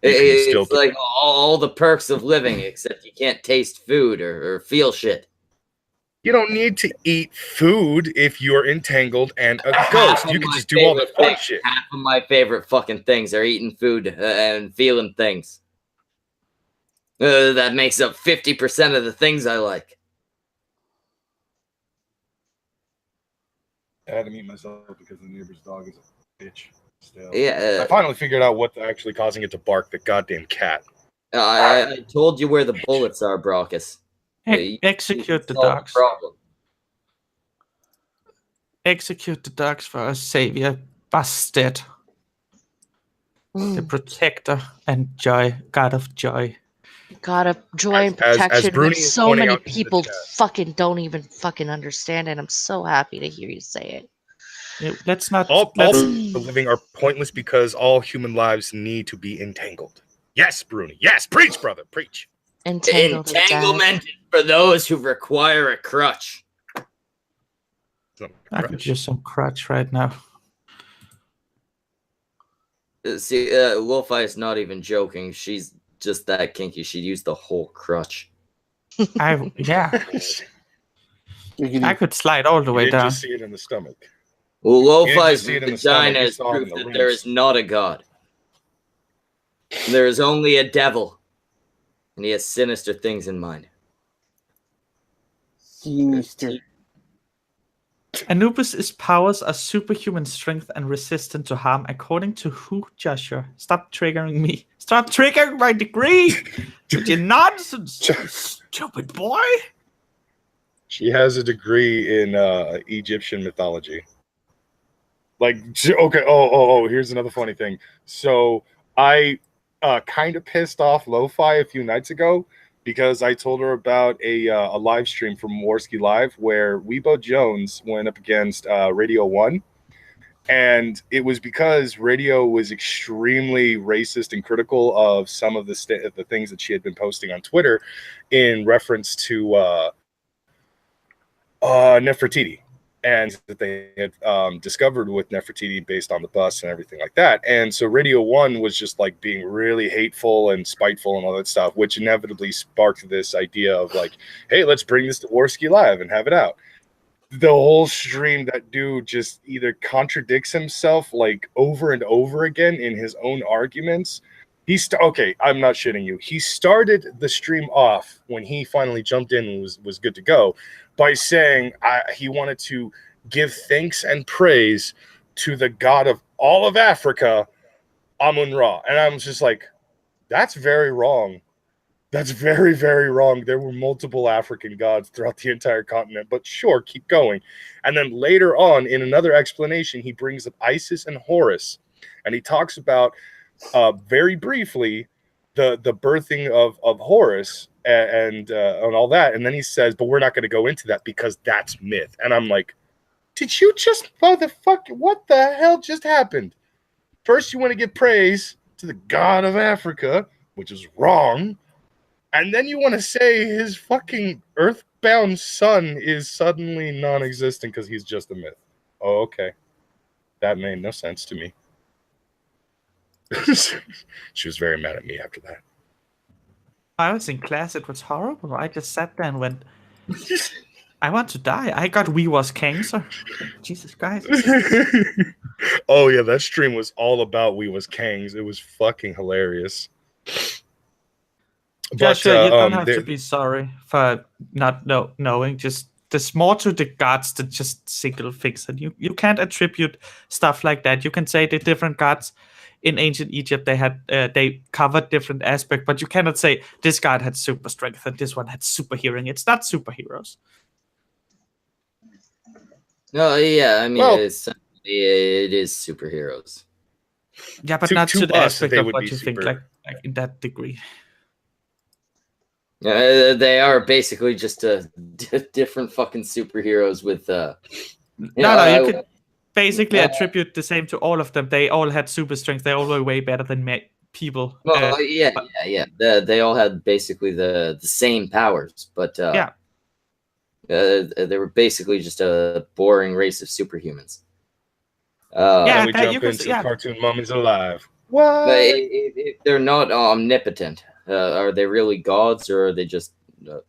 C: It's like all the perks of living, except you can't taste food or feel shit.
D: You don't need to eat food if you're entangled and a ghost. You can just do all the fun shit.
C: Half of my favorite fucking things are eating food and feeling things. That makes up 50% of the things I like.
D: I had to meet myself because the neighbor's dog is a bitch. Still.
C: Yeah.
D: I finally figured out what's actually causing it to bark. The goddamn cat.
C: I told you where the bullets are, Brockus.
E: Execute the dogs. Execute the dogs for our savior, Bastet. The protector and joy, God of joy.
B: God of joy and protection.
D: Bruni
B: Which
D: is
B: so
D: pointing
B: many
D: out in the
B: people
D: chat.
B: fucking don't even fucking understand, and I'm so happy to hear you say it.
E: Let's not.
D: All living are pointless because all human lives need to be entangled. Yes, Bruni. Yes, preach, brother, preach.
C: Entanglement for those who require a crutch.
E: I could use some crutch right now.
C: See, Wolfeye is not even joking. She's just that kinky. She'd use the whole crutch.
E: Yeah. I could slide all the way
D: You
E: down.
D: just see it in the stomach.
C: Well, Wolfeye's
D: see it in the
C: vagina
D: stomach, you
C: is
D: saw it in
C: proof
D: the
C: that there
D: rings.
C: is not a god. There is only a devil, and he has sinister things in mind.
A: Sinister.
E: Anubis' powers are superhuman strength and resistant to harm, according to who, Joshua? Stop triggering me. Stop triggering my degree! With your nonsense, you stupid boy!
D: She has a degree in Egyptian mythology. Like, okay, here's another funny thing. So I kind of pissed off Lo-Fi a few nights ago because I told her about a live stream from Warski Live where Weibo Jones went up against Radio 1. And it was because Radio was extremely racist and critical of some of the things that she had been posting on Twitter in reference to Nefertiti, and that they had discovered with Nefertiti based on the bust and everything like that. And so Radio 1 was just like being really hateful and spiteful and all that stuff, which inevitably sparked this idea of like, hey, let's bring this to Warski Live and have it out. The whole stream, that dude just either contradicts himself like over and over again in his own arguments. Okay, I'm not shitting you. He started the stream off when he finally jumped in and was good to go by saying he wanted to give thanks and praise to the god of all of Africa, Amun-Ra. And I'm just like, that's very wrong. That's very, very wrong. There were multiple African gods throughout the entire continent, but sure, keep going. And then later on, in another explanation, he brings up Isis and Horus, and he talks about very briefly the birthing of Horus and all that. And then he says, but we're not going to go into that because that's myth. And I'm like, did you just motherfucker? What the hell just happened? First, you want to give praise to the god of Africa, which is wrong. And then you want to say his fucking earthbound son is suddenly non-existent because he's just a myth. Oh, okay. That made no sense to me. She was very mad at me after that.
E: I was in class. It was horrible. I just sat there and went, I want to die. I got we was cancer. Jesus Christ.
D: Oh, yeah. That stream was all about we was kangs. It was fucking hilarious.
E: Joshua, you don't have to be sorry for not knowing. Just there's more to the gods than just single things, and you can't attribute stuff like that. You can say the different gods in ancient Egypt they covered different aspects, but you cannot say this god had super strength and this one had super hearing. It's not superheroes.
C: No, yeah, I mean, it is superheroes.
E: Yeah, but not to the aspect of what you think, like in that degree.
C: They are basically just different fucking superheroes with.
E: You could basically attribute the same to all of them. They all had super strength. They all were way better than people.
C: Well, yeah. They all had basically the same powers, but they were basically just a boring race of superhumans.
D: Then we jump into the cartoon Mummies Alive. What?
C: If they're not omnipotent, are they really gods or are they just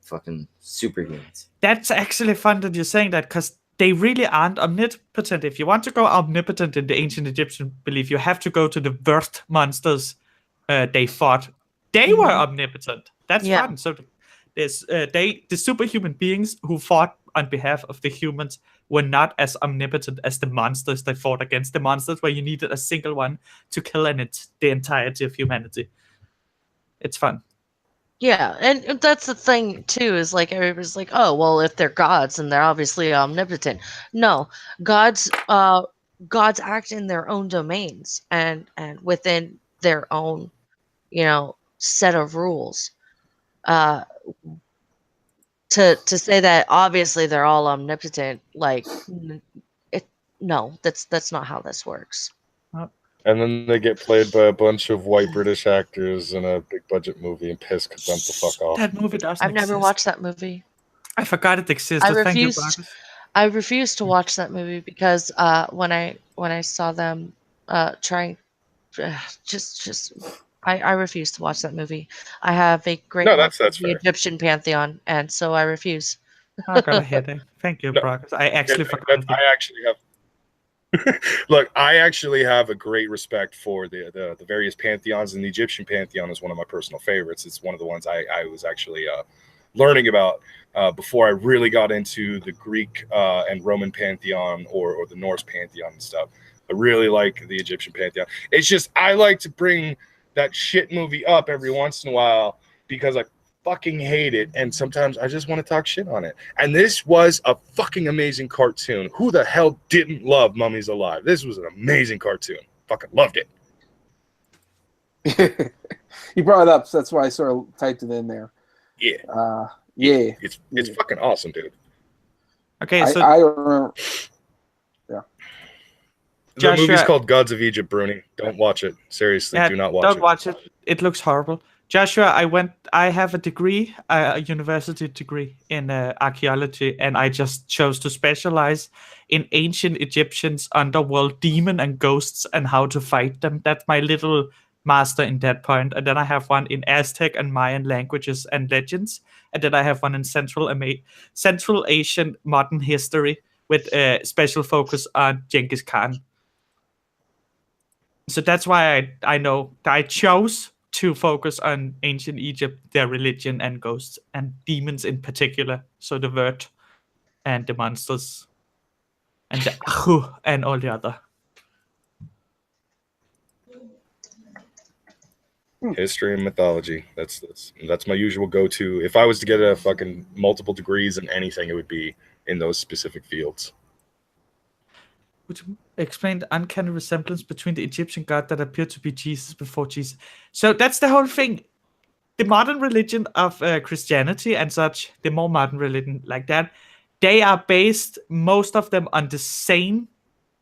C: fucking superhumans?
E: That's actually fun that you're saying that, because they really aren't omnipotent. If you want to go omnipotent in the ancient Egyptian belief, you have to go to the worst monsters they fought. They were omnipotent. That's fun. So there's the superhuman beings who fought on behalf of the humans were not as omnipotent as the monsters they fought against. The monsters where you needed a single one to kill the entirety of humanity. It's fun.
B: Yeah, and that's the thing too, is like everybody's like, oh well, if they're gods and they're obviously omnipotent. No, gods act in their own domains and within their own, set of rules. To say that obviously they're all omnipotent, like that's not how this works.
D: And then they get played by a bunch of white British actors in a big budget movie and piss them the fuck off.
E: That movie doesn't
B: I've never watched that movie.
E: I forgot it existed.
B: I refused to watch that movie because when I saw them trying, I refuse to watch that movie. I have a great
D: that's
B: the
D: fair.
B: Egyptian pantheon, and so I refuse.
E: I got a headache. Thank you, Brock. I actually forgot.
D: I actually have. Look, I actually have a great respect for the various pantheons, and the Egyptian pantheon is one of my personal favorites. It's one of the ones I was actually learning about before I really got into the Greek and Roman pantheon or the Norse pantheon and stuff. I really like the Egyptian pantheon. It's just I like to bring that shit movie up every once in a while because I fucking hate it, and sometimes I just want to talk shit on it. And this was a fucking amazing cartoon. Who the hell didn't love Mummies Alive? This was an amazing cartoon. Fucking loved it.
A: You brought it up, so that's why I sort of typed it in there.
D: Yeah. It's fucking awesome, dude.
E: Okay, so
A: I remember. Yeah.
D: The movie's called Gods of Egypt, Bruni. Don't watch it. Seriously, do not watch it.
E: Don't watch it. It looks horrible. Joshua, I have a degree, a university degree in archaeology, and I just chose to specialize in ancient Egyptians, underworld, demon and ghosts, and how to fight them. That's my little master in that point. And then I have one in Aztec and Mayan languages and legends. And then I have one in Central Asian modern history with a special focus on Genghis Khan. So that's why I know I chose to focus on ancient Egypt, their religion and ghosts and demons in particular. So the word and the monsters and the ahu and all the other.
D: History and mythology. That's my usual go-to. If I was to get a fucking multiple degrees in anything, it would be in those specific fields.
E: Would you explain the uncanny resemblance between the Egyptian god that appeared to be Jesus before Jesus? So that's the whole thing. The modern religion of Christianity and such, the more modern religion like that, they are based, most of them, on the same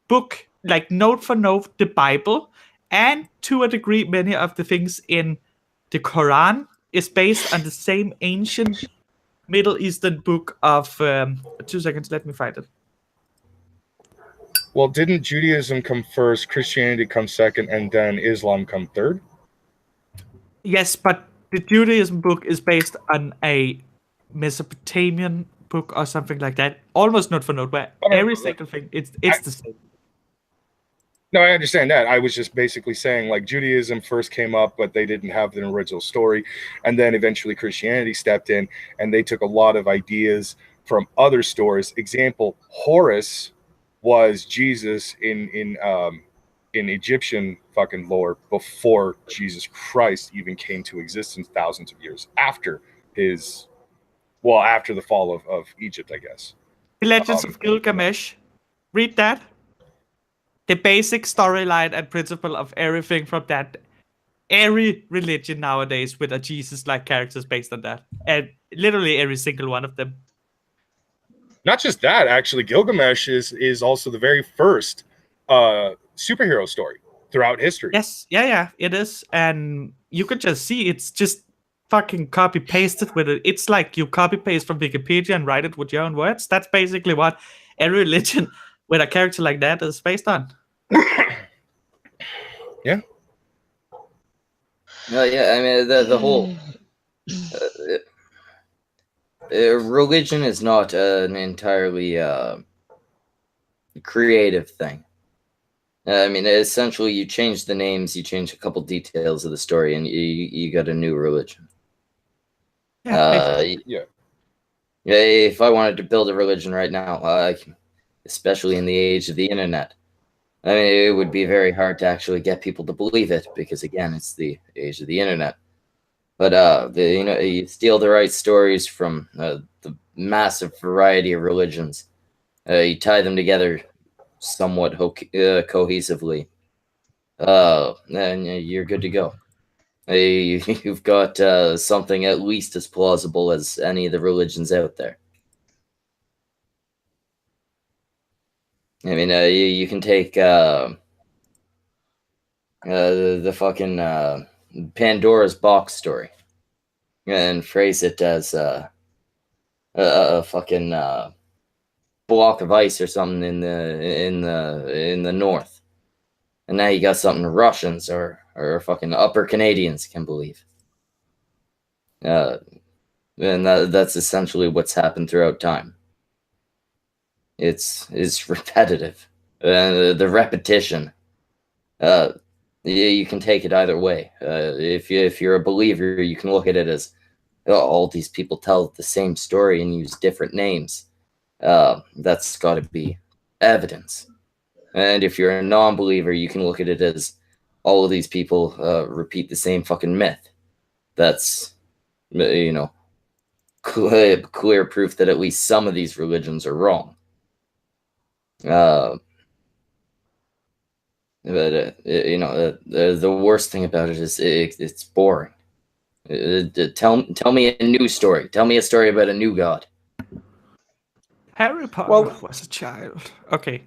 E: book, like note for note, the Bible, and to a degree, many of the things in the Quran is based on the same ancient Middle Eastern book of 2 seconds, let me find it.
D: Well, didn't Judaism come first, Christianity come second, and then Islam come third?
E: Yes, but the Judaism book is based on a Mesopotamian book or something like that, almost note for note, where every single thing it's the same.
D: No, I understand that. I was just basically saying, like, Judaism first came up, but they didn't have an original story, and then eventually Christianity stepped in, and they took a lot of ideas from other stories. Example: Horus was Jesus in Egyptian fucking lore before Jesus Christ even came to existence, thousands of years after after the fall of Egypt, I guess.
E: The Legends of Gilgamesh. Read that. The basic storyline and principle of everything from that. Every religion nowadays with a Jesus-like characters based on that. And literally every single one of them.
D: Not just that, actually, Gilgamesh is also the very first superhero story throughout history.
E: Yes, yeah, it is. And you could just see it's just fucking copy-pasted with it. It's like you copy-paste from Wikipedia and write it with your own words. That's basically what every religion with a character like that is based on.
D: Yeah.
C: No, yeah, I mean, the whole... religion is not an entirely creative thing. I mean, essentially, you change the names, you change a couple details of the story, and you got a new religion.
E: Yeah.
D: Yeah.
C: If I wanted to build a religion right now, especially in the age of the internet, I mean, it would be very hard to actually get people to believe it because, again, it's the age of the internet. But you steal the right stories from the massive variety of religions. You tie them together somewhat cohesively, and you're good to go. You've got something at least as plausible as any of the religions out there. I mean, you can take the fucking Pandora's box story and phrase it as a fucking block of ice or something in the north, and now you got something Russians or fucking upper Canadians can believe. And that's essentially what's happened throughout time. It's repetitive. The repetition. You can take it either way. If you're a believer, you can look at it as all these people tell the same story and use different names. That's got to be evidence. And if you're a non-believer, you can look at it as all of these people repeat the same fucking myth. That's, clear proof that at least some of these religions are wrong. But the worst thing about it is it's boring. Tell me a new story. Tell me a story about a new god.
E: Harry Potter was a child. Okay.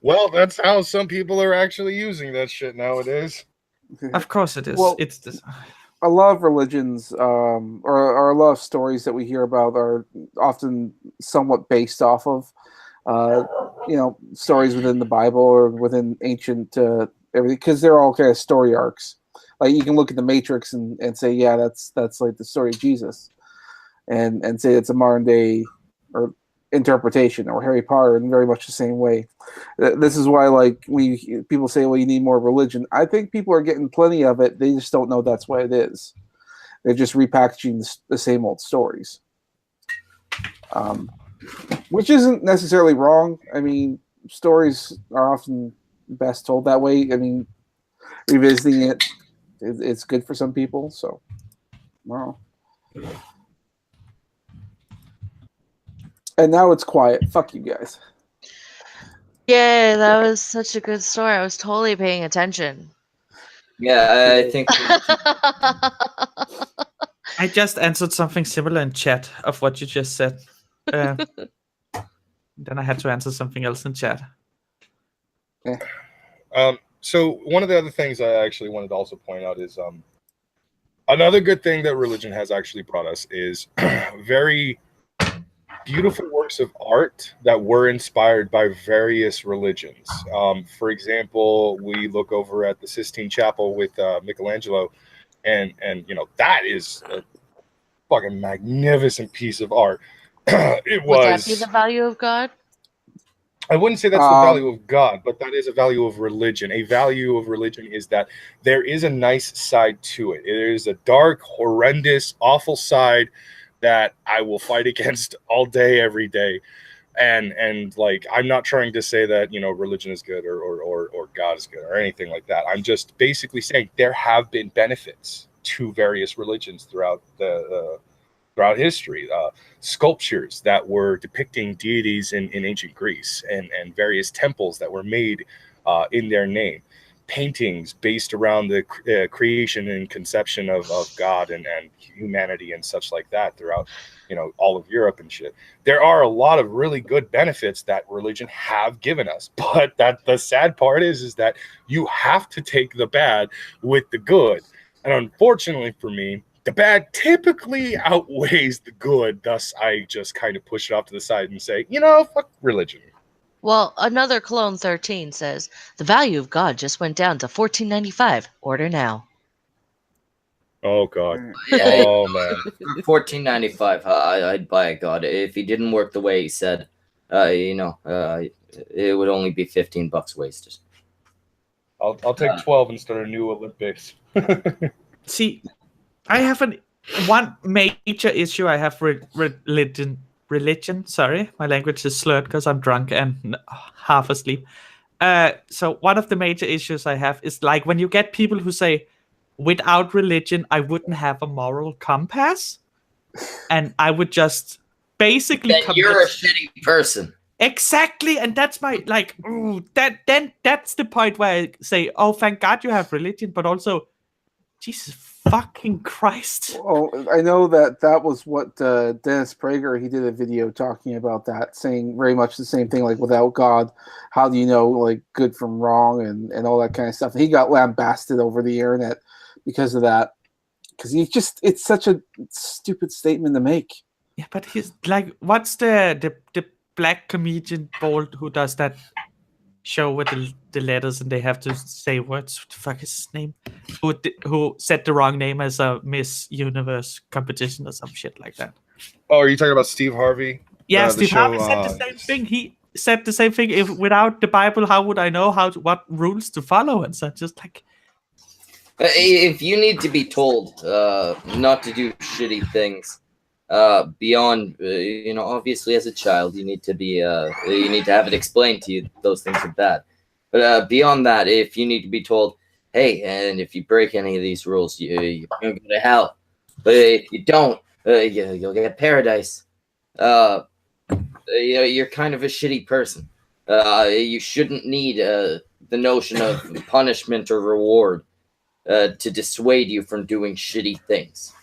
D: Well, that's how some people are actually using that shit nowadays.
E: Of course it is.
A: Well,
E: it's this.
A: A lot of religions, or a lot of stories that we hear about are often somewhat based off of, stories within the Bible or within ancient everything, because they're all kind of story arcs. Like you can look at the Matrix and say, yeah, that's like the story of Jesus, and say it's a modern day or interpretation, or Harry Potter in very much the same way. This is why, like, people say, well, you need more religion. I think people are getting plenty of it. They just don't know that's what it is. They're just repackaging the same old stories, which isn't necessarily wrong. I mean, stories are often best told that way. I mean, revisiting it, it's good for some people. So, wow. And now it's quiet. Fuck you guys.
B: Yeah, that was such a good story. I was totally paying attention.
C: Yeah, I think.
E: I just answered something similar in chat of what you just said. Then I had to answer something else in chat.
A: Yeah.
D: So one of the other things I actually wanted to also point out is another good thing that religion has actually brought us is very beautiful works of art that were inspired by various religions. For example, we look over at the Sistine Chapel with Michelangelo, and that is a fucking magnificent piece of art.
B: Would that be the value of God?
D: I wouldn't say that's the value of God, but that is a value of religion. A value of religion is that there is a nice side to it. There is a dark, horrendous, awful side that I will fight against all day, every day. And like, I'm not trying to say that, religion is good or God is good or anything like that. I'm just basically saying there have been benefits to various religions throughout throughout history. Sculptures that were depicting deities in ancient Greece, and various temples that were made in their name. Paintings based around the creation and conception of God and humanity and such like that throughout, all of Europe and shit. There are a lot of really good benefits that religion have given us, but that the sad part is that you have to take the bad with the good. And unfortunately for me, the bad typically outweighs the good. Thus, I just kind of push it off to the side and say, fuck religion.
B: Well, another Clone 13 says, the value of God just went down to $14.95. Order now.
D: Oh, God.
C: Yeah,
D: oh, man.
C: $14.95. I'd buy a God. If he didn't work the way he said, it would only be $15 wasted.
D: I'll take 12 instead of new Olympics.
E: See, I have one major issue I have with religion. Sorry, my language is slurred because I'm drunk and half asleep. So one of the major issues I have is like when you get people who say, without religion, I wouldn't have a moral compass. And I would just basically...
C: You're a shitty person.
E: Exactly. And that's my, that's the point where I say, oh, thank God you have religion, but also, Jesus fucking Christ.
A: Oh, I know that was what Dennis Prager, he did a video talking about that, saying very much the same thing, like, without God, how do you know, like, good from wrong and all that kind of stuff. And he got lambasted over the internet because of that. Because it's such a stupid statement to make.
E: Yeah, but he's like, what's the black comedian bald who does that show with the letters and they have to say words? What the fuck is his name? Who said the wrong name as a Miss Universe competition or some shit like that?
D: Oh, are you talking about Steve Harvey?
E: Yeah, Steve Harvey said the same thing. He said the same thing. If without the Bible, how would I know what rules to follow? And so just like,
C: if you need to be told not to do shitty things, beyond obviously as a child you need to be you need to have it explained to you those things are bad, but beyond that, if you need to be told, hey, and if you break any of these rules, you're gonna go to hell, but if you don't, you'll get paradise, you're kind of a shitty person. You shouldn't need the notion of punishment or reward to dissuade you from doing shitty things.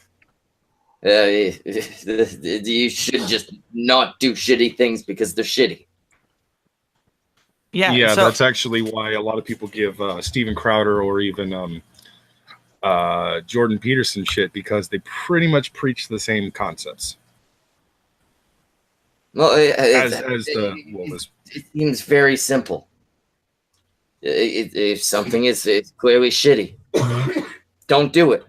C: You should just not do shitty things because they're shitty.
D: Yeah, so that's actually why a lot of people give Steven Crowder or even Jordan Peterson shit, because they pretty much preach the same concepts.
C: Well,
D: it
C: seems very simple. If something is clearly shitty, don't do it.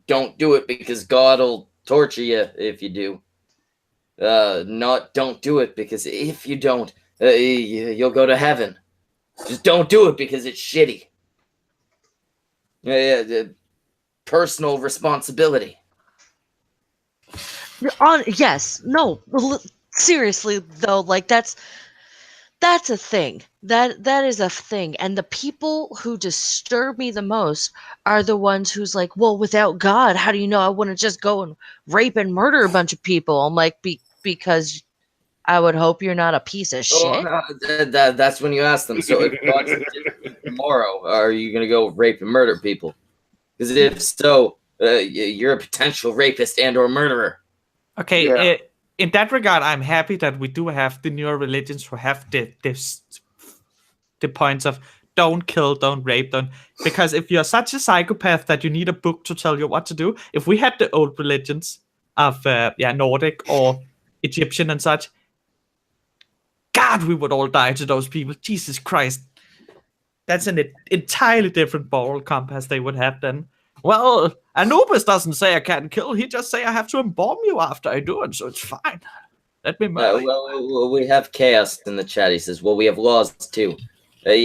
C: Don't do it because God will torture you if you do. Don't do it because if you don't, you'll go to heaven. Just don't do it because it's shitty. Personal responsibility.
B: Yes. No. Seriously though, like that's That's a thing. That is a thing. And the people who disturb me the most are the ones who's like, well, without God, how do you know I wouldn't just go and rape and murder a bunch of people? I'm like, because I would hope you're not a piece of shit.
C: That's when you ask them. So if God's tomorrow, are you going to go rape and murder people? Because if so, you're a potential rapist and or murderer.
E: Okay, in that regard, I'm happy that we do have the newer religions who have the points of don't kill, don't rape, don't. Because if you're such a psychopath that you need a book to tell you what to do, if we had the old religions of Nordic or Egyptian and such, God, we would all die to those people. Jesus Christ. That's an entirely different moral compass they would have then. Well, Anubis doesn't say I can't kill. He just say I have to embalm you after I do it, so it's fine. Let me murder.
C: Well, we have Chaos in the chat. He says, well, we have laws too. But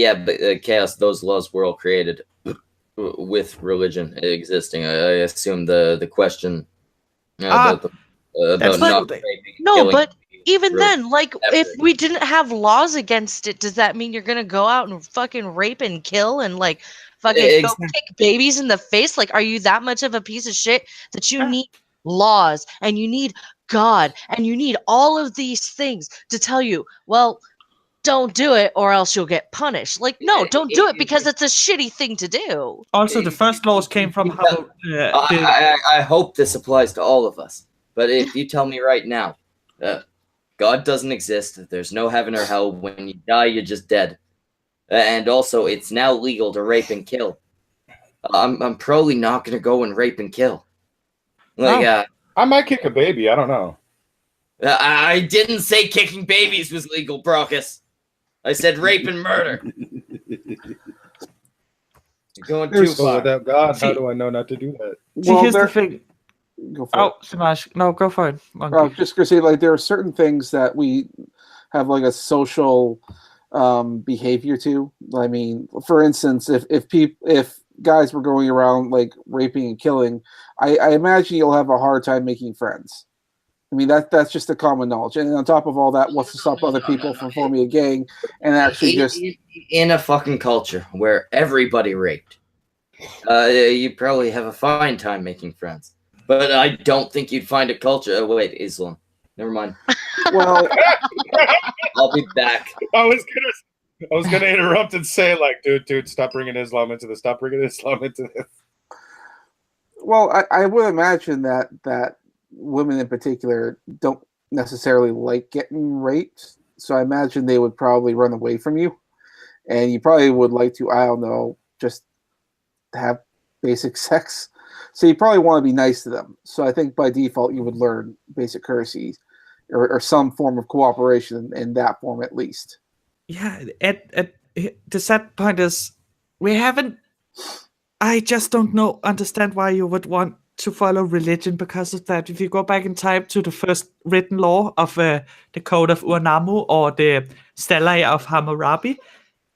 C: Chaos, those laws were all created with religion existing. I assume the question about not raping,
B: no, but even then, like, if we didn't have laws against it, does that mean you're gonna go out and fucking rape and kill and like fucking go kick babies in the face? Like, are you that much of a piece of shit that you need laws and you need God and you need all of these things to tell you, well, don't do it or else you'll get punished? Like, no, don't do it because it's a shitty thing to do.
E: Also, the first laws came from how...
C: I hope this applies to all of us. But if you tell me right now, God doesn't exist, there's no heaven or hell, when you die, you're just dead. And also, it's now legal to rape and kill. I'm probably not going to go and rape and kill. Like,
D: I might kick a baby, I don't know.
C: I didn't say kicking babies was legal, Brockus. I said rape and murder. You're going too far.
D: Without God, how do I know not to do that?
E: See, here's the thing.
A: Go for it.
E: Smash. No, go for it.
A: Just gonna say, like, there are certain things that we have like a social behavior to. I mean, for instance, if guys were going around like raping and killing, I imagine you'll have a hard time making friends. I mean, that's just a common knowledge. And on top of all that, what's to stop other people from forming a gang and actually just
C: in a fucking culture where everybody raped, you probably have a fine time making friends. But I don't think you'd find a culture. Oh, wait, Islam. Never mind.
A: Well,
C: I'll be back.
D: I was gonna interrupt and say, like, dude, stop bringing Islam into this. Stop bringing Islam into this.
A: Well, I would imagine that women in particular don't necessarily like getting raped, so I imagine they would probably run away from you, and you probably would like to, I don't know, just have basic sex. So you probably want to be nice to them. So I think by default you would learn basic courtesy or some form of cooperation in that form at least.
E: Yeah, the sad point is we haven't... I just don't understand why you would want to follow religion because of that. If you go back in time to the first written law of the Code of Urnamu or the Stelae of Hammurabi,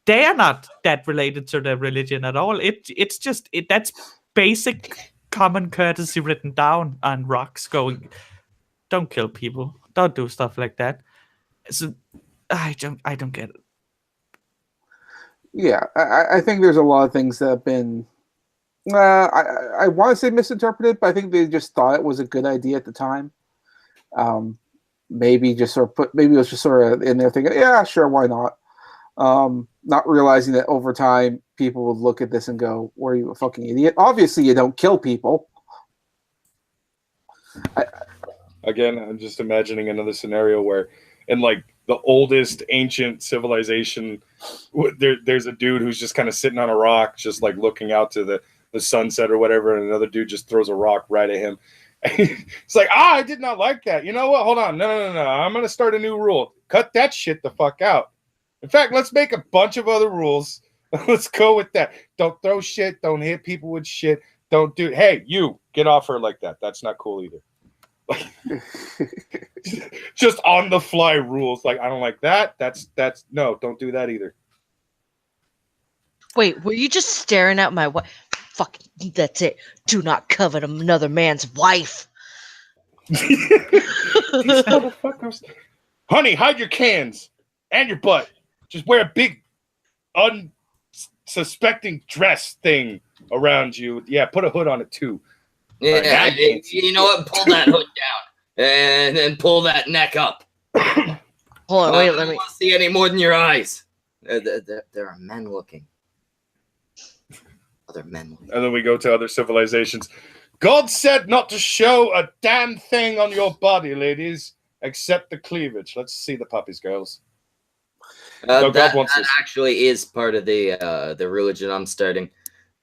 E: they are not that related to the religion at all. It's just that's basic common courtesy written down on rocks going, don't kill people, don't do stuff like that. So I don't get it.
A: Yeah, I think there's a lot of things that have been I want to say misinterpreted, but I think they just thought it was a good idea at the time. Maybe it was just sort of in there thinking, yeah, sure, why not? Not realizing that over time people would look at this and go, "Were you a fucking idiot?" Obviously, you don't kill people.
D: Again, I'm just imagining another scenario where, in like the oldest ancient civilization, there's a dude who's just kind of sitting on a rock, just like looking out to the sunset or whatever, and another dude just throws a rock right at him. It's like, I did not like that. You know what? Hold on. No. I'm going to start a new rule. Cut that shit the fuck out. In fact, let's make a bunch of other rules. Let's go with that. Don't throw shit. Don't hit people with shit. Don't do... Hey, you, get off her like that. That's not cool either. Just on the fly rules. Like, I don't like that. That's no, don't do that either.
B: Wait, were you just staring at my wife? Fuck, that's it. Do not covet another man's wife.
D: These motherfuckers. Honey, hide your cans and your butt. Just wear a big, unsuspecting dress thing around you. Yeah, put a hood on it too.
C: Yeah, you know what? Pull that hood down and then pull that neck up.
B: Hold on, wait,
C: I don't want to see any more than your eyes. There are men looking. Other men looking.
D: And then we go to other civilizations. God said not to show a damn thing on your body, ladies, except the cleavage. Let's see the puppies, girls.
C: That actually is part of the religion I'm starting.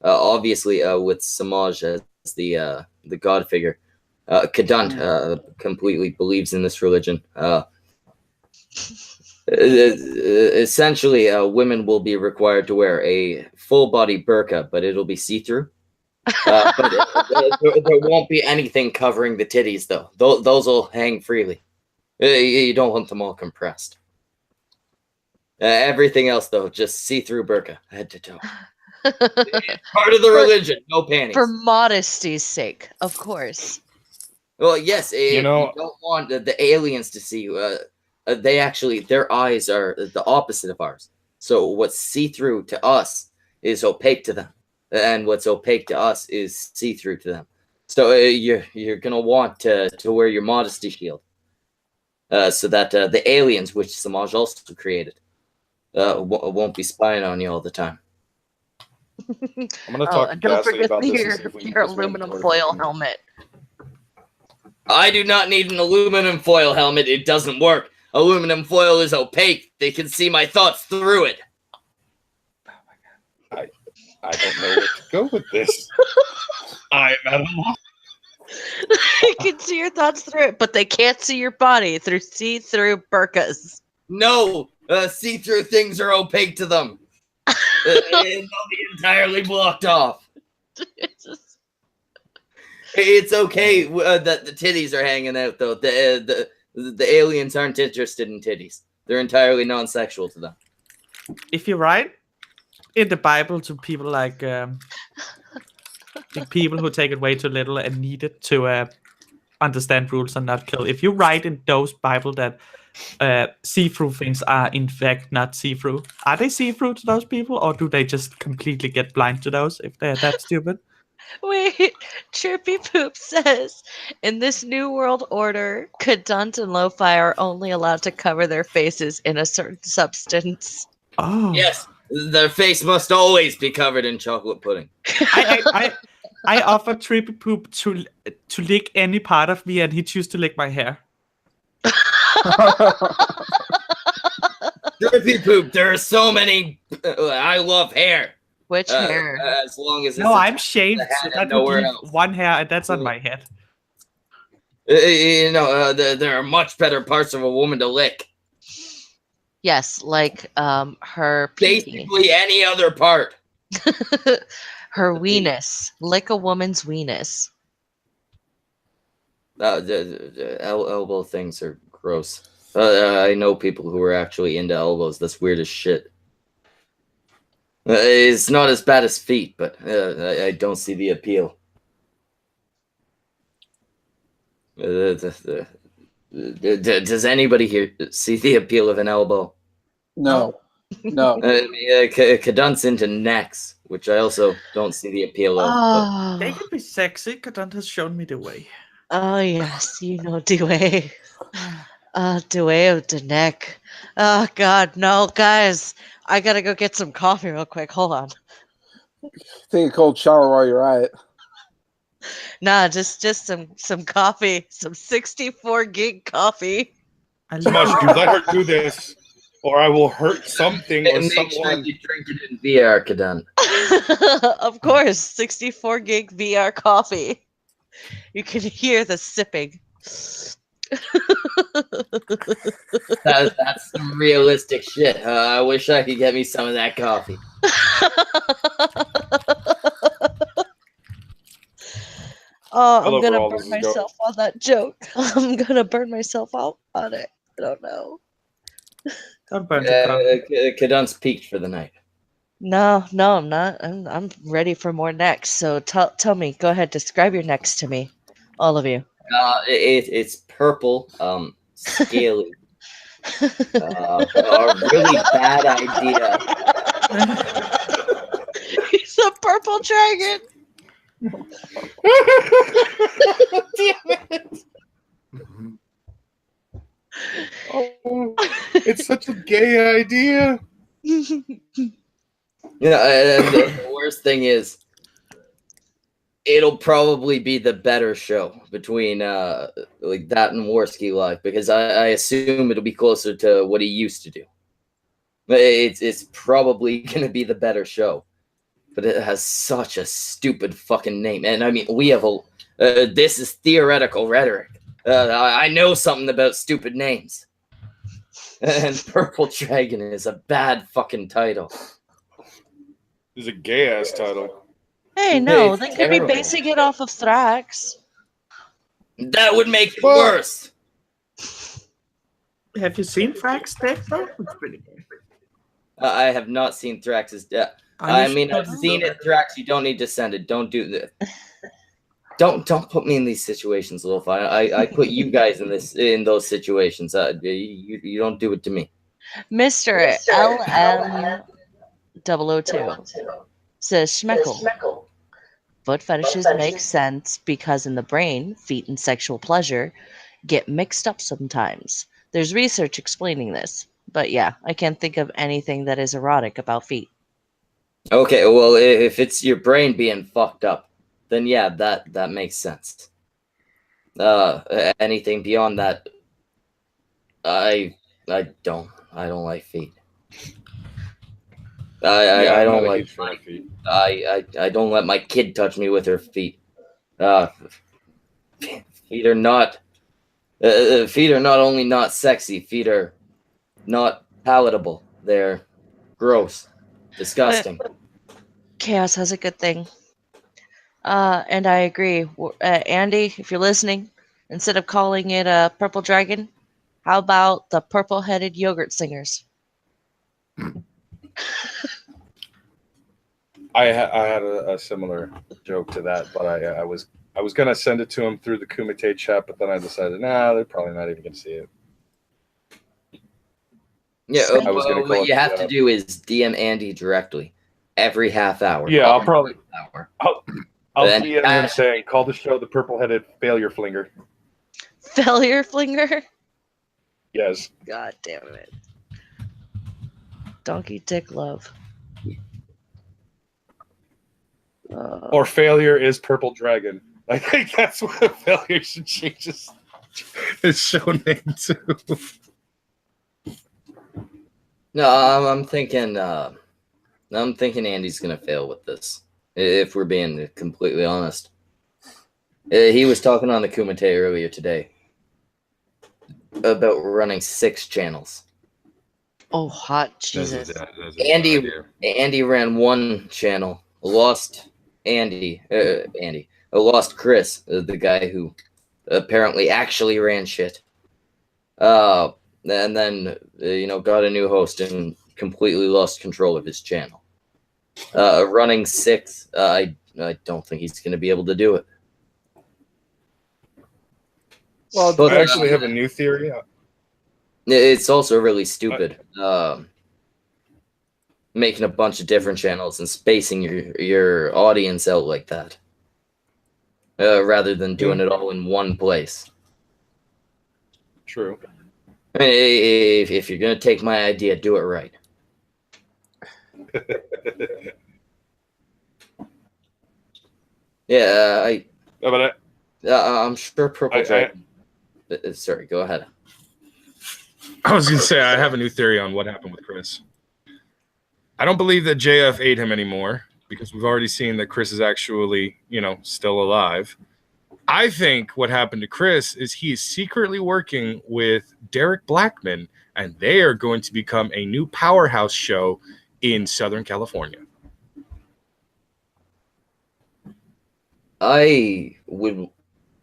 C: Obviously, with Samaj as the god figure, Kadant completely believes in this religion. Essentially, women will be required to wear a full body burqa, but it'll be see-through. But there won't be anything covering the titties, though. Those will hang freely. You don't want them all compressed. Everything else, though, just see-through burqa, head to toe. It's part of the religion, no panties.
B: For modesty's sake, of course.
C: Well, yes, you don't want the aliens to see you. They actually, their eyes are the opposite of ours. So what's see-through to us is opaque to them. And what's opaque to us is see-through to them. So you're going to want to wear your modesty shield. So that the aliens, which Samaj also created, won't be spying on you all the time.
D: I'm going to talk
B: don't
D: Gasly
B: forget
D: about this.
B: your aluminum foil helmet.
C: I do not need an aluminum foil helmet. It doesn't work. Aluminum foil is opaque. They can see my thoughts through it.
D: I don't know where to go with this. I'm at a loss.
B: They can see your thoughts through it, but they can't see your body through see-through burqas.
C: No, see-through things are opaque to them. They'll be entirely blocked off. It's okay that the titties are hanging out, though. The aliens aren't interested in titties. They're entirely non-sexual to them.
E: If you write in the Bible to people like people who take it way too little and need it to understand rules and not kill, if you write in those Bible that see-through things are in fact not see-through, are they see-through to those people, or do they just completely get blind to those if they're that stupid?
B: Wait, Trippy Poop says, in this new world order, Kadant and Lo-Fi are only allowed to cover their faces in a certain substance.
E: Oh.
C: Yes, their face must always be covered in chocolate pudding.
E: I offered Trippy Poop to lick any part of me, and he chose to lick my hair.
C: Trippy Poop, there are so many. I love hair.
B: Which hair?
C: As long as
E: no, I'm shaved, so that would be one hair, and that's on my head.
C: There are much better parts of a woman to lick.
B: Yes, like her pee.
C: Basically any other part.
B: Her weenus. Lick a woman's weenus.
C: The elbow things are gross. I know people who are actually into elbows. That's weird as shit. It's not as bad as feet, but I don't see the appeal. Does anybody here see the appeal of an elbow?
A: No. No.
C: Kadant's into necks, which I also don't see the appeal of.
E: They can be sexy. Kadant has shown me the way.
B: Oh, yes, you know the way. The way of the neck. Oh, God, no, guys. I gotta go get some coffee real quick. Hold on.
A: Take a cold shower while you're at it.
B: Nah, just some coffee. Some 64 gig coffee.
D: Samaj, you let her do this, or I will hurt something or
C: Make
D: someone.
C: sure you drink it in VR, Kadant.
B: Of course, 64 gig VR coffee. You can hear the sipping.
C: That's some realistic shit. I wish I could get me some of that coffee.
B: Oh, I'm gonna burn myself on that joke. I'm gonna burn myself out on it. I don't know.
E: Don't burn the coffee.
C: Kadant's peaked for the night.
B: No, I'm not. I'm ready for more necks. So tell me. Go ahead. Describe your necks to me, all of you.
C: It's purple, scaly, A really bad idea.
B: He's a purple dragon.
D: Damn it. Oh, it's such a gay idea.
C: Yeah, and the worst thing is, it'll probably be the better show between like that and Warski Live, because I assume it'll be closer to what he used to do. It's probably gonna be the better show, but it has such a stupid fucking name. And I mean, we have a this is theoretical rhetoric. I know something about stupid names, and Purple Dragon is a bad fucking title.
D: It's a gay ass title.
B: Hey, no,
C: It's
B: they could
C: terrible.
B: be basing it off of Thrax.
C: That would make it worse.
E: Have you seen Thrax deck though? It's pretty good.
C: I have not seen Thrax's death. I mean, I've seen it, Thrax. You don't need to send it. Don't do this. Don't put me in these situations, Wolf. I put you guys in those situations. You don't do it to me.
B: Mr. LM002 says Schmeckle. Foot fetishes make sense because in the brain, feet and sexual pleasure get mixed up sometimes. There's research explaining this. But yeah, I can't think of anything that is erotic about feet.
C: Okay, well, if it's your brain being fucked up, then yeah, that makes sense. Anything beyond that, I don't like feet. I don't like feet. I don't let my kid touch me with her feet. Feet are not only not sexy. Feet are not palatable. They're gross, disgusting.
B: Chaos has a good thing. And I agree. Andy, if you're listening, instead of calling it a purple dragon, how about the purple-headed yogurt singers?
D: I had a similar joke to that, but I was gonna send it to him through the Kumite chat, but then I decided, they're probably not even gonna see it.
C: Yeah, what you have to do is DM Andy directly every half hour.
D: Yeah, I'll DM him saying, call the show the purple-headed failure flinger.
B: Failure flinger?
D: Yes.
B: God damn it. Donkey dick love.
D: Or failure is purple dragon. I think that's what failure should change his show name to.
C: No, I'm thinking Andy's gonna fail with this. If we're being completely honest, he was talking on the Kumite earlier today about running 6 channels.
B: Oh, hot Jesus!
C: Andy ran 1 channel, lost lost Chris, the guy who apparently actually ran shit. And then got a new host and completely lost control of his channel. Running 6, I don't think he's going to be able to do it.
D: Well, I actually have a new theory.
C: It's also really stupid. Making a bunch of different channels and spacing your audience out like that, rather than doing it all in one place.
D: True.
C: I mean, if you're gonna take my idea, do it right. Yeah, I'm sure Purple Dragon. Sorry, go ahead.
D: I was gonna say I have a new theory on what happened with Chris. I don't believe that JF ate him anymore because we've already seen that Chris is actually, still alive. I think what happened to Chris is he is secretly working with Derek Blackman, and they are going to become a new powerhouse show in Southern California.
C: I would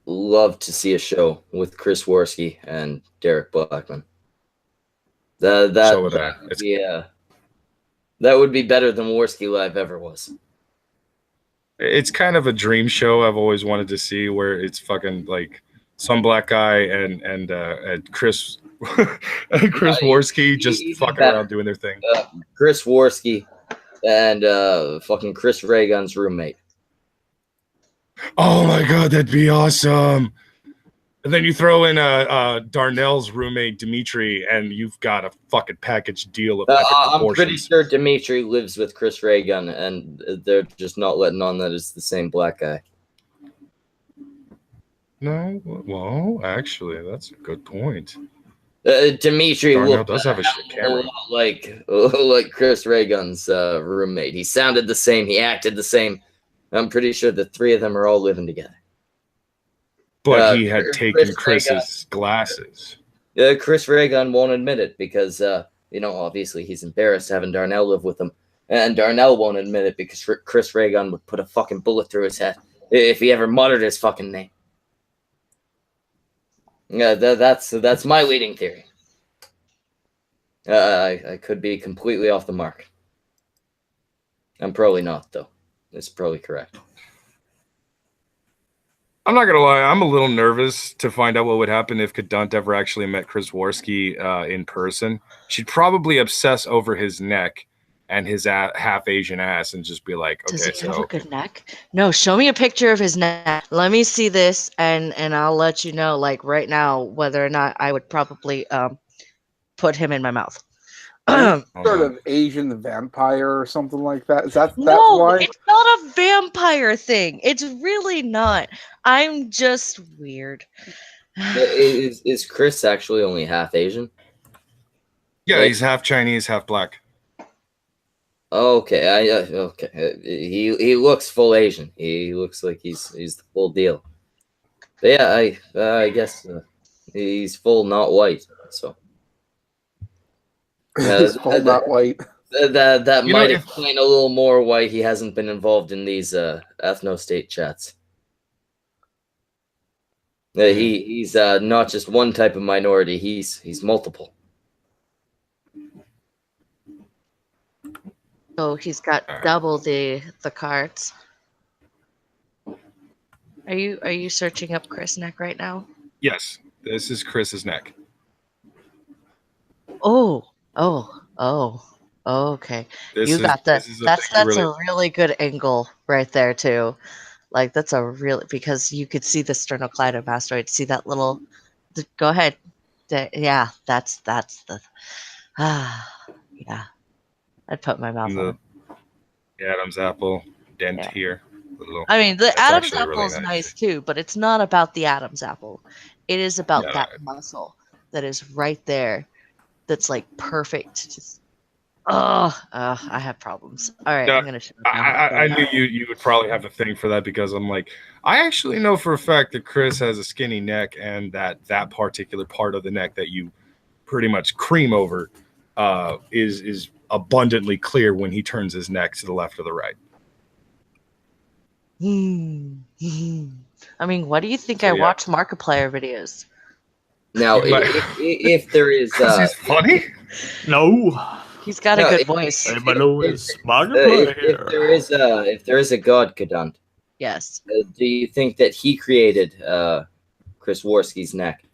C: love to see a show with Chris Worski and Derek Blackman. That would be better than Warski Live ever was.
D: It's kind of a dream show I've always wanted to see, where it's fucking like some black guy and Chris and Chris Worski just fucking around doing their thing.
C: Chris Worski and fucking Chris Reagan's roommate.
D: Oh my god, that'd be awesome. And then you throw in Darnell's roommate Dimitri, and you've got a fucking package deal of
C: I'm pretty sure Dimitri lives with Chris Reagan, and they're just not letting on that it's the same black guy.
D: No, well, actually, that's a good point.
C: Dimitri
D: does have a shit camera,
C: like Chris Reagan's roommate. He sounded the same. He acted the same. I'm pretty sure the three of them are all living together.
D: But he had taken Chris's glasses.
C: Chris Reagan won't admit it because, obviously he's embarrassed having Darnell live with him. And Darnell won't admit it because Chris Reagan would put a fucking bullet through his head if he ever muttered his fucking name. Yeah, that's my leading theory. I could be completely off the mark. I'm probably not, though. It's probably correct.
D: I'm not gonna lie, I'm a little nervous to find out what would happen if Kadunt ever actually met Chris Worski in person. She'd probably obsess over his neck and his half Asian ass and just be like, okay,
B: does he have a good neck? No, show me a picture of his neck. Let me see this, and I'll let you know, like right now, whether or not I would probably put him in my mouth.
A: Sort of Asian vampire or something like that. Is that
B: no?
A: Why?
B: It's not a vampire thing. It's really not. I'm just weird.
C: Is Chris actually only half Asian?
D: Yeah, he's half Chinese, half black.
C: Okay, okay. He looks full Asian. He looks like he's the full deal. But yeah, I guess he's full, not white. So.
A: Not white.
C: That might explain a little more why he hasn't been involved in these ethno-state chats. He's not just one type of minority. He's multiple.
B: So he's got double the cards. Are you searching up Chris' neck right now?
D: Yes, this is Chris's neck.
B: Oh, okay. You got that. That's a really good angle right there too. Like that's a really, because you could see the sternocleidomastoid. See that little? Go ahead. Yeah, that's the. Yeah. I'd put my mouth on
D: the Adam's apple dent here.
B: I mean, the Adam's apple is nice too, but it's not about the Adam's apple. It is about that muscle that is right there. That's like perfect. Just I have problems. All right, I'm gonna shut up.
D: I knew you would probably have a thing for that because I'm like, I actually know for a fact that Chris has a skinny neck and that particular part of the neck that you pretty much cream over is abundantly clear when he turns his neck to the left or the right.
B: I mean, what do you think? So, I watch Markiplier videos.
C: Now, if there is,
D: he's funny.
E: No,
B: he's got a good voice.
C: If there is a god Kadunt,
B: yes.
C: Do you think that he created Chris Worski's neck,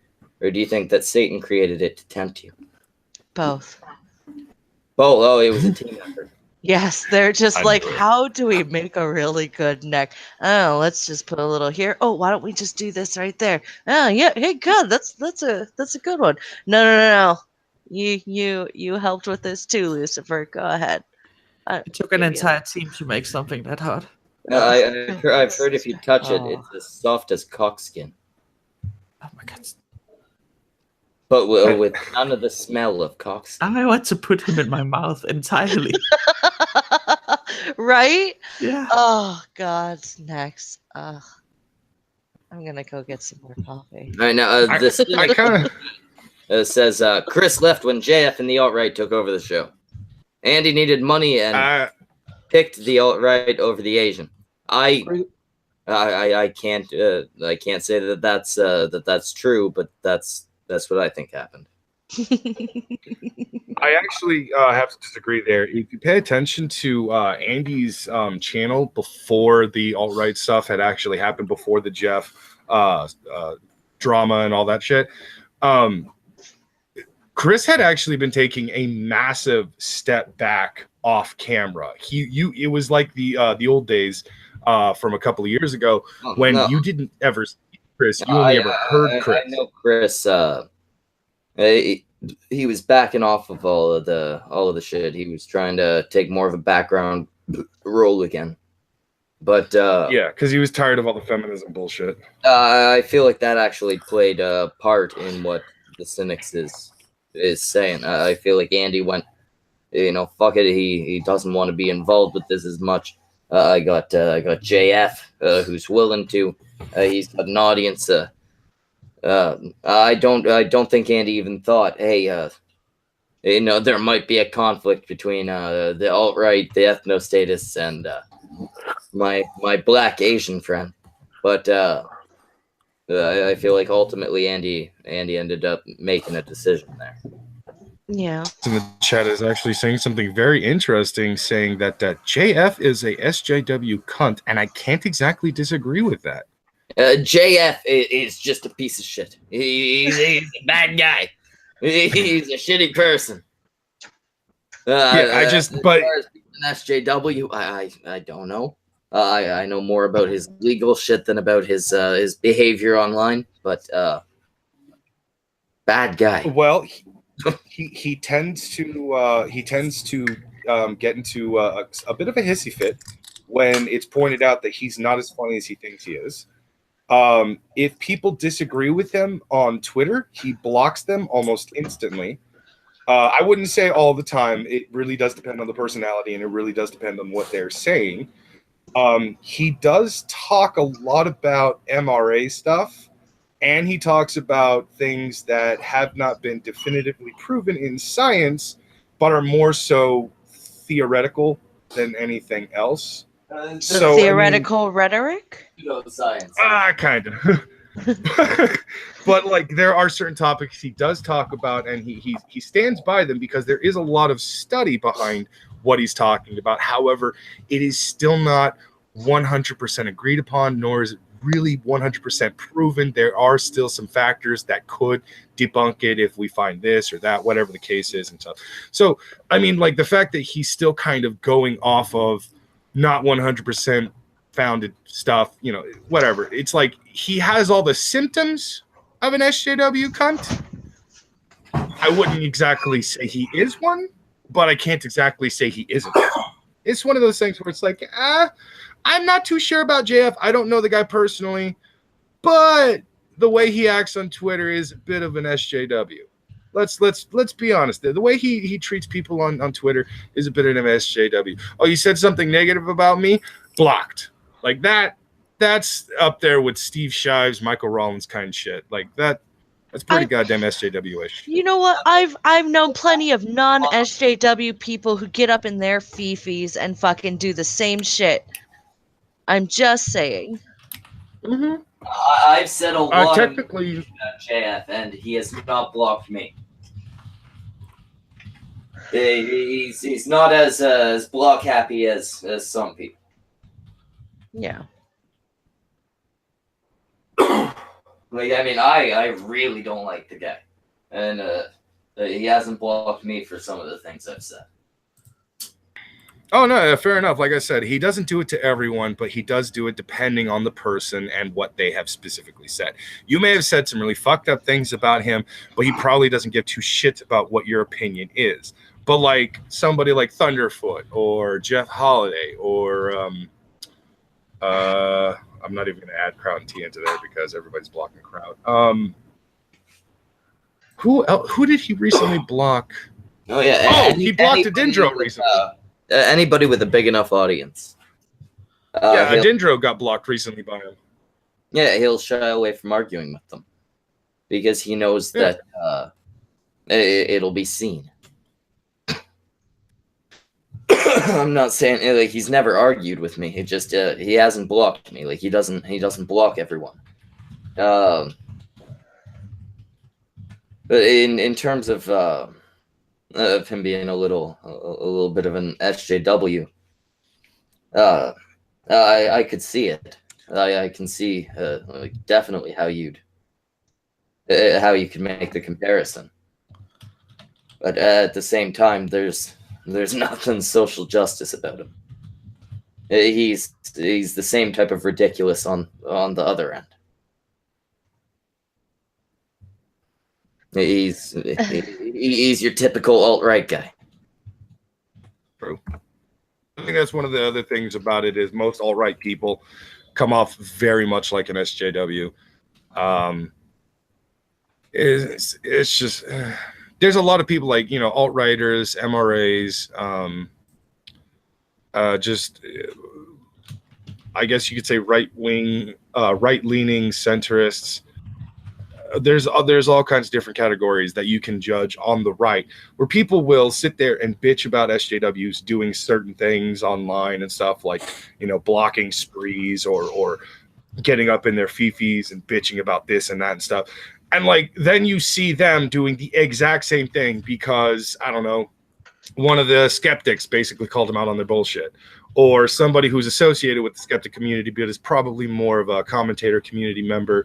C: or do you think that Satan created it to tempt you?
B: Both.
C: Oh, it was a team effort.
B: Yes, they're just like, how do we make a really good neck? Oh, let's just put a little here. Oh, why don't we just do this right there? Oh, yeah, hey, good. That's a good one. No. You helped with this too, Lucifer. Go ahead.
E: It took an entire team to make something that hard.
C: I've heard if you touch it, it's as soft as cockskin.
E: Oh my god.
C: But with none of the smell of cockskin.
E: I want to put him in my mouth entirely.
B: Right?
E: Yeah.
B: Oh, God. Next. I'm going to go get some more coffee.
C: All right, now, this says, Chris left when JF and the alt-right took over the show. Andy needed money and picked the alt-right over the Asian. I can't say that's true, but that's what I think happened.
D: I actually have to disagree there. If you pay attention to Andy's channel before the alt-right stuff had actually happened, before the Jeff drama and all that shit. Chris had actually been taking a massive step back off camera. It was like the old days from a couple of years ago when you didn't ever see Chris. You only ever heard Chris.
C: I know Chris. He was backing off of all of the shit. He was trying to take more of a background role again. But
D: yeah, because he was tired of all the feminism bullshit.
C: I feel like that actually played a part in what the Cynics is saying. I feel like Andy went, fuck it. He doesn't want to be involved with this as much. I got JF who's willing to. He's got an audience. I don't think Andy even thought, hey, there might be a conflict between the alt-right, the ethno-statists, and my black Asian friend. But I feel like ultimately Andy ended up making a decision there.
B: Yeah.
D: In the chat is actually saying something very interesting, saying that JF is a SJW cunt, and I can't exactly disagree with that.
C: JF is just a piece of shit. He's a bad guy. He's a shitty person.
D: But
C: SJW, I don't know. I know more about his legal shit than about his behavior online. But bad guy.
D: Well, he tends to get into a bit of a hissy fit when it's pointed out that he's not as funny as he thinks he is. If people disagree with him on Twitter, he blocks them almost instantly. I wouldn't say all the time. It really does depend on the personality, and it really does depend on what they're saying. He does talk a lot about MRA stuff, and he talks about things that have not been definitively proven in science, but are more so theoretical than anything else.
B: So theoretical rhetoric?
C: Science.
D: Kind of. But like there are certain topics he does talk about, and he stands by them because there is a lot of study behind what he's talking about. However, it is still not 100% agreed upon, nor is it really 100% proven. There are still some factors that could debunk it if we find this or that, whatever the case is and stuff. So, I mean, like the fact that he's still kind of going off of not 100% founded stuff, whatever. It's like he has all the symptoms of an SJW cunt. I wouldn't exactly say he is one, but I can't exactly say he isn't. It's one of those things where it's like, I'm not too sure about JF. I don't know the guy personally, but the way he acts on Twitter is a bit of an SJW. Let's be honest. The way he treats people on Twitter is a bit of an SJW. Oh, you said something negative about me? Blocked. Like that's up there with Steve Shives, Michael Rollins kind of shit. Like that's pretty goddamn SJW-ish.
B: You know what? I've known plenty of non-SJW people who get up in their fifis and fucking do the same shit. I'm just saying.
C: Mm-hmm. I've said a lot
D: technically
C: about JF, and he has not blocked me. He's not as block happy as some people.
B: Yeah.
C: Like, I mean, I really don't like the guy, and he hasn't blocked me for some of the things I've said.
D: Oh, no, fair enough. Like I said, he doesn't do it to everyone, but he does do it depending on the person and what they have specifically said. You may have said some really fucked up things about him, but he probably doesn't give two shits about what your opinion is. But like somebody like Thunderfoot or Jeff Holiday or I'm not even going to add Crowd and T into there because everybody's blocking Crowd. Who did he recently block?
C: Oh, yeah.
D: He blocked a Dendro recently.
C: Anybody with a big enough audience.
D: Dendro got blocked recently by him.
C: Yeah, he'll shy away from arguing with them because he knows that it'll be seen. I'm not saying like he's never argued with me. He just he hasn't blocked me. Like he doesn't block everyone. But in terms of him being a little bit of an SJW, I could see it. I can see like definitely how you'd how you can make the comparison. But at the same time, there's nothing social justice about him. He's the same type of ridiculous on the other end. He's your typical alt-right guy.
D: True. I think that's one of the other things about it is most alt-right people come off very much like an SJW. It's just there's a lot of people like, you know, alt-righters, MRAs, just I guess you could say right-wing, right-leaning centrists. There's all kinds of different categories that you can judge on the right, where people will sit there and bitch about SJWs doing certain things online and stuff like, you know, blocking sprees or getting up in their fifis and bitching about this and that and stuff. And like, then you see them doing the exact same thing because, I don't know, one of the skeptics basically called them out on their bullshit, or somebody who's associated with the skeptic community but is probably more of a commentator community member,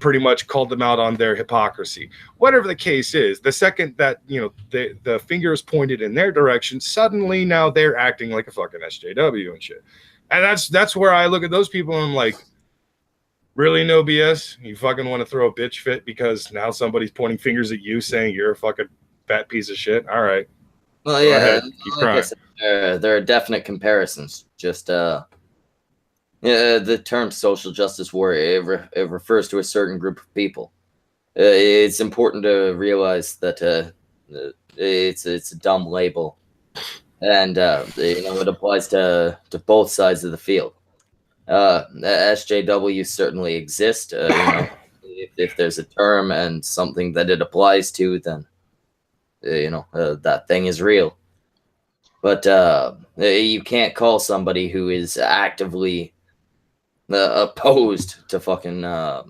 D: pretty much called them out on their hypocrisy. Whatever the case is, the second that, you know, the finger is pointed in their direction, suddenly now they're acting like a fucking SJW and shit. And that's where I look at those people and I'm like, really, no BS? You fucking want to throw a bitch fit because now somebody's pointing fingers at you saying you're a fucking fat piece of shit? All right.
C: Well, yeah, ahead, keep crying. I said, there are definite comparisons. Just the term social justice warrior, it refers to a certain group of people. It's important to realize that it's a dumb label, and you know, it applies to both sides of the field. SJWs certainly exist. You know, if there's a term and something that it applies to, then you know, that thing is real. But you can't call somebody who is actively opposed to fucking not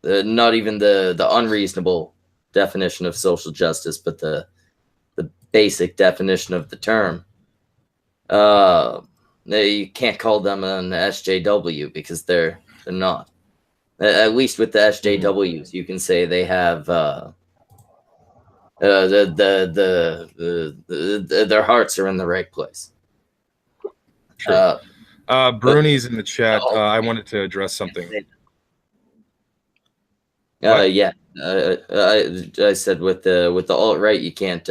C: even the unreasonable definition of social justice, but the basic definition of the term. You can't call them an SJW because they're not. At least with the SJWs, you can say they have their hearts are in the right place.
D: Sure. Bruni's in the chat. I wanted to address something.
C: Yeah. I said with the alt-right you can't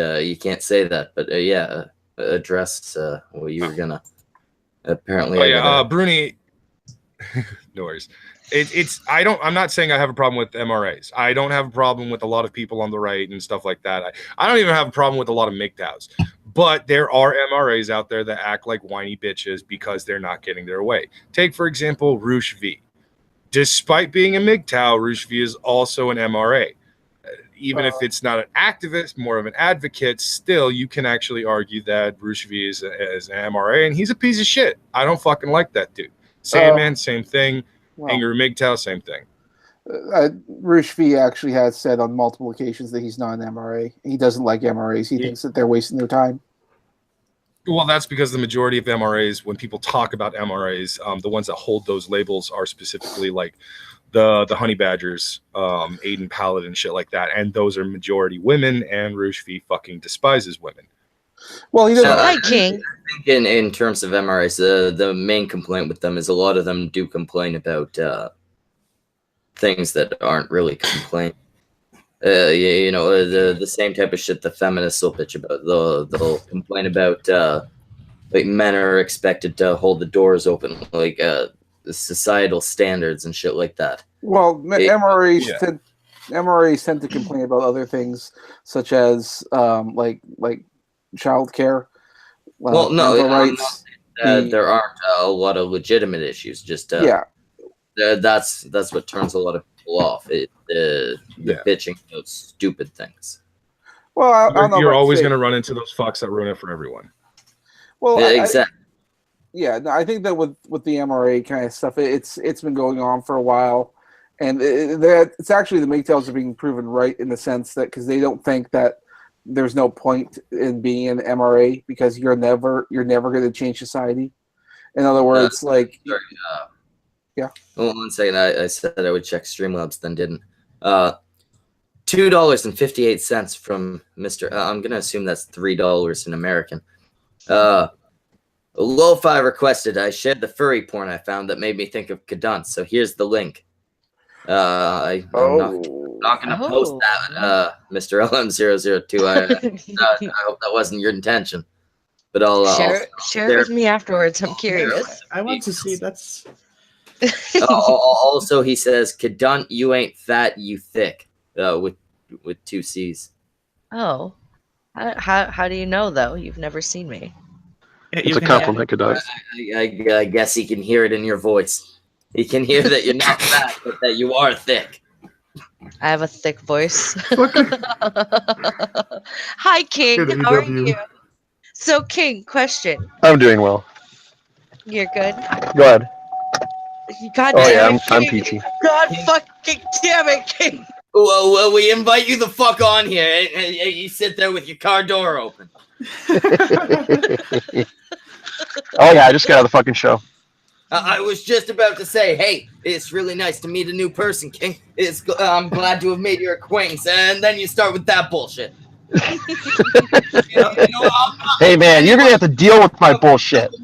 C: say that, but yeah, address what you were gonna apparently.
D: Oh yeah, Bruni. No worries. I'm not saying I have a problem with MRAs. I don't have a problem with a lot of people on the right and stuff like that. I don't even have a problem with a lot of MGTOWs. But there are MRAs out there that act like whiny bitches because they're not getting their way. Take, for example, Roosh V. Despite being a MGTOW, Roosh V is also an MRA. Even if it's not an activist, more of an advocate, still you can actually argue that Roosh V is an MRA, and he's a piece of shit. I don't fucking like that dude. Sandman, same thing. Well, Angry MGTOW, same thing.
A: Roosh V actually has said on multiple occasions that he's not an MRA. He doesn't like MRAs. He thinks that they're wasting their time.
D: Well, that's because the majority of MRAs, when people talk about MRAs, the ones that hold those labels are specifically like the Honey Badgers, Aiden Paladin, shit like that. And those are majority women, and Roosh V fucking despises women.
A: Well, he doesn't.
B: Hi, King.
C: I think in terms of MRAs, the main complaint with them is a lot of them do complain about things that aren't really complaint. You know, the same type of shit the feminists will bitch about. They'll complain about like men are expected to hold the doors open, like the societal standards and shit like that.
A: Well, MRAs tend to complain about other things such as like childcare.
C: Well, no, rights. There aren't a lot of legitimate issues. Just
A: yeah,
C: that's what turns a lot of people off. The bitching about stupid things.
A: Well,
D: you're always going to run into those fucks that ruin it for everyone.
A: Well,
C: yeah, exactly.
A: I think that with the MRA kind of stuff, it's been going on for a while, and it's actually the MGTOWs are being proven right in the sense that because they don't think that there's no point in being an MRA because you're never going to change society. In other words,
C: sorry,
A: yeah.
C: Well, 1 second. I said I would check Streamlabs, then didn't. $2.58 from Mr. I'm gonna assume that's $3 in American. Lo-Fi requested I shared the furry porn I found that made me think of Kadant, so here's the link. I'm not gonna post that, Mr. LM002. I hope that wasn't your intention, but I'll
B: share it with me afterwards. I'm curious.
E: I want to see. That's.
C: Also, he says, "Kadant, you ain't fat, you thick." With 2 C's.
B: Oh, how do you know though? You've never seen me.
F: It's a compliment, Kadant.
C: I guess he can hear it in your voice. He can hear that you're not fat, but that you are thick.
B: I have a thick voice. Hi, King. How are you? So, King, question.
F: I'm doing well.
B: You're good?
F: Go ahead.
B: God
F: Oh,
B: damn
F: yeah,
B: it,
F: I'm
B: King.
F: peachy.
B: God fucking damn it, King.
C: Well, we invite you the fuck on here, and you sit there with your car door open.
F: Oh, yeah, I just got out of the fucking show.
C: I was just about to say, hey, it's really nice to meet a new person, King. I'm glad to have made your acquaintance, and then you start with that bullshit.
F: Hey, man, you're gonna have to deal with my bullshit.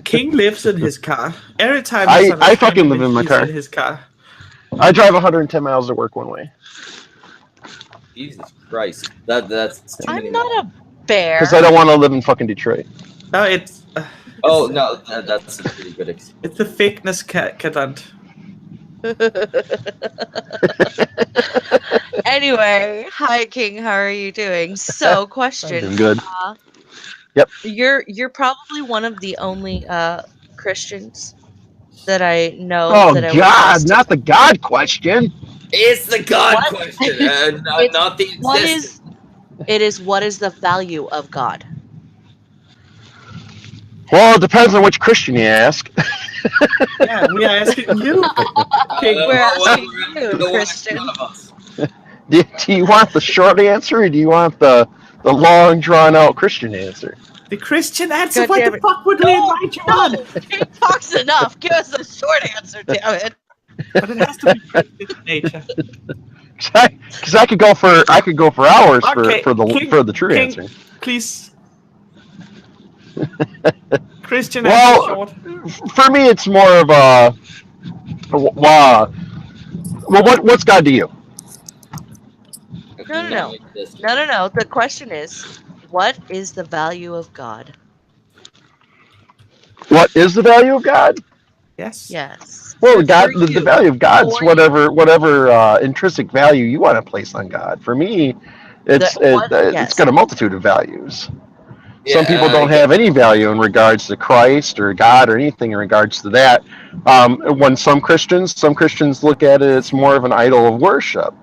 E: King lives in his car. Every time
F: I fucking live in my car.
E: In his car.
F: I drive 110 miles to work one way.
C: Jesus Christ, that's too many.
B: I'm not a bear.
F: Because I don't want to live in fucking Detroit.
E: No, it's.
C: Oh no, that's a pretty good excuse.
E: It's the fakeness, Kadant.
B: Anyway, hi King, how are you doing? So, question.
F: I'm doing good. Yep.
B: You're probably one of the only Christians that I know.
F: Oh
B: that
F: God, not the God question.
C: It's the God question, not the existence.
B: What is the value of God?
F: Well, it depends on which Christian you ask.
E: Yeah, we are asking you.
B: We're asking you, Christian.
F: Do you want the short answer, or do you want the long, drawn-out Christian answer?
E: The Christian answer?
B: God
E: what the fuck would we invite you on?
B: King talks enough. Give us a short answer, damn it.
E: But it has to be Christian nature.
F: Because I could go for hours
E: Okay,
F: for the true answer.
E: Please. Christian
F: well,
E: short.
F: For me, it's more of a. Well, what's God to you?
B: No. The question is, what is the value of God?
F: What is the value of God?
E: Yes.
F: Well, God, the value of God's whatever intrinsic value you want to place on God. For me, it's got a multitude of values. Yeah, some people don't have any value in regards to Christ or God or anything in regards to that. When some Christians look at it as more of an idol of worship.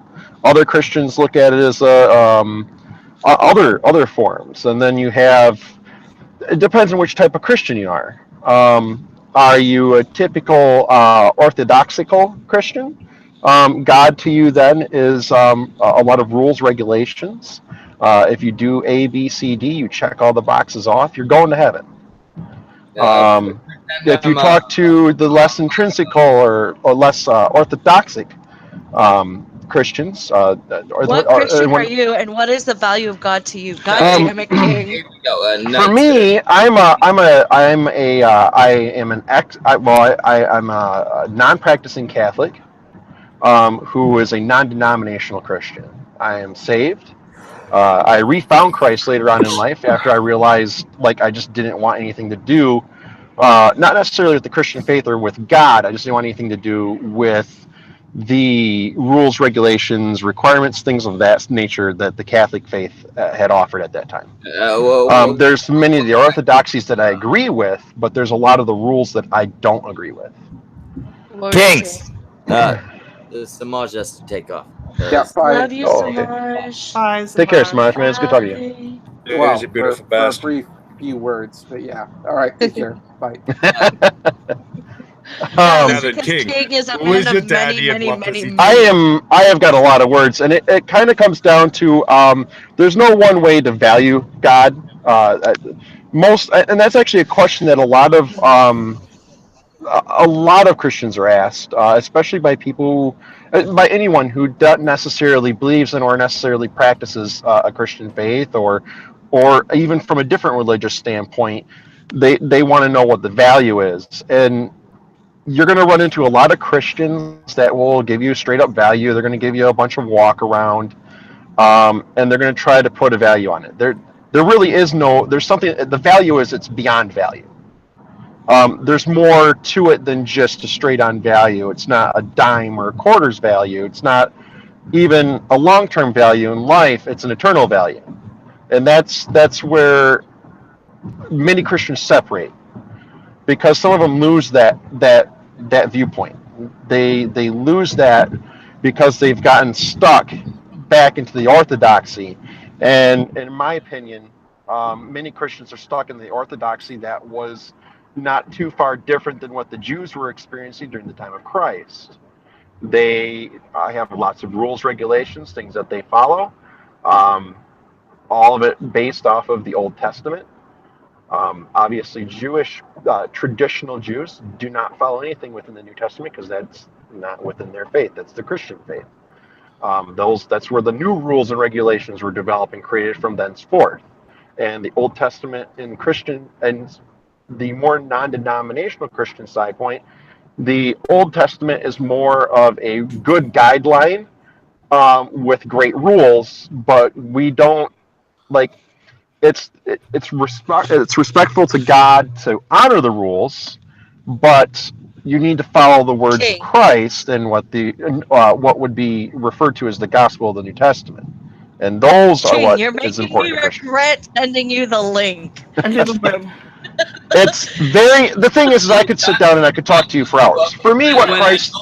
F: Other Christians look at it as other forms. And then you have, it depends on which type of Christian you are. Are you a typical orthodoxical Christian? God to you then is a lot of rules, regulations. If you do A, B, C, D, you check all the boxes off, you're going to heaven. If you talk to the less intrinsical or less orthodoxic Christians,
B: what Christian are you, and what is the value of God to you? God damn it, King.
F: For me, I'm a non-practicing Catholic who is a non-denominational Christian. I am saved. I refound Christ later on in life after I realized I just didn't want anything to do, not necessarily with the Christian faith or with God. I just didn't want anything to do with the rules, regulations, requirements, things of that nature that the Catholic faith had offered at that time. There's many of the orthodoxies that I agree with, but there's a lot of the rules that I don't agree with.
C: Thanks. Samaj has to take off.
B: Love you, Samaj.
E: Bye,
F: Take care, Samaj, man. It's good talking to you.
A: Well,
D: He's a beautiful
A: for
D: bastard.
A: a brief few words, but yeah. All right, take care. Bye.
B: King is a man of many.
F: I have got a lot of words, and it kind of comes down to there's no one way to value God. And that's actually a question that a lot of a lot of Christians are asked, especially by people, by anyone who doesn't necessarily believes in or necessarily practices a Christian faith, or even from a different religious standpoint, they want to know what the value is. And you're going to run into a lot of Christians that will give you straight up value. They're going to give you a bunch of walk around, and they're going to try to put a value on it. There really is no. There's something. The value is it's beyond value. There's more to it than just a straight on value. It's not a dime or a quarter's value. It's not even a long term value in life. It's an eternal value, and that's where many Christians separate, because some of them lose that viewpoint. They lose that because they've gotten stuck back into the orthodoxy, and in my opinion, many Christians are stuck in the orthodoxy that was not too far different than what the Jews were experiencing during the time of Christ. They have lots of rules, regulations, things that they follow, all of it based off of the Old Testament. Obviously, Jewish traditional Jews do not follow anything within the New Testament, because that's not within their faith. That's the Christian faith. That's where the new rules and regulations were developed and created from thenceforth. And the Old Testament in Christian and the more non-denominational Christian side point, the Old Testament is more of a good guideline with great rules, but we don't like. It's respectful to God to honor the rules, but you need to follow the words of Christ and what would be referred to as the gospel of the New Testament, and those are what is important.
B: You're making me regret sending you the link.
E: A little bit.
F: It's very. The thing is I could sit down and I could talk to you for hours. For me, what Christ.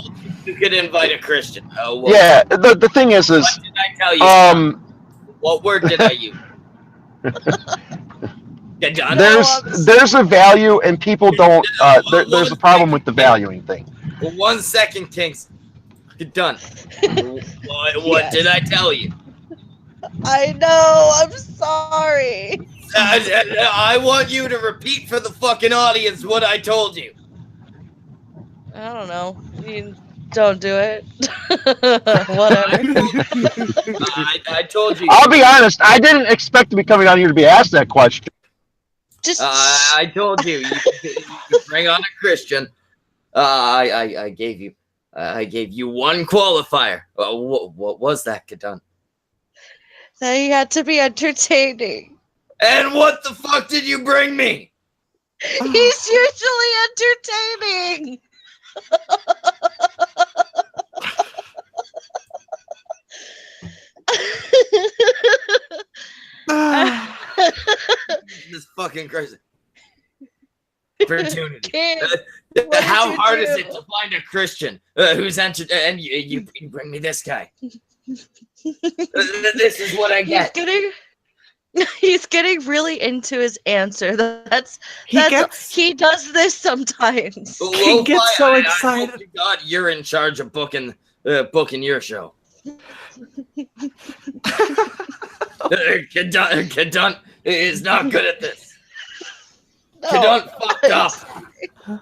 C: You could invite a Christian.
F: Yeah. The thing is.
C: What did I tell you? What word did I use?
F: There's a value, and people don't. There's a problem with the valuing thing.
C: Well, 1 second, Kings. You're done. What did I tell you?
B: I know. I'm sorry.
C: I want you to repeat for the fucking audience what I told you.
B: I don't know. You don't do it. Whatever.
C: I told you.
F: I'll be honest. I didn't expect to be coming on here to be asked that question.
B: Just.
C: I told you. You bring on a Christian. I gave you one qualifier. What was that, Kadun?
B: That he had to be entertaining.
C: And what the fuck did you bring me?
B: He's usually entertaining.
C: This fucking crazy. Opportunity.
B: Kid,
C: how hard is it to find a Christian who's entered? And you bring me this guy. This is what I get.
B: He's getting really into his answer. He does this sometimes.
E: He gets so excited.
C: I hope to God you're in charge of booking your show. Kadun is not good at this.
B: No,
C: Kadun fucked up.
B: All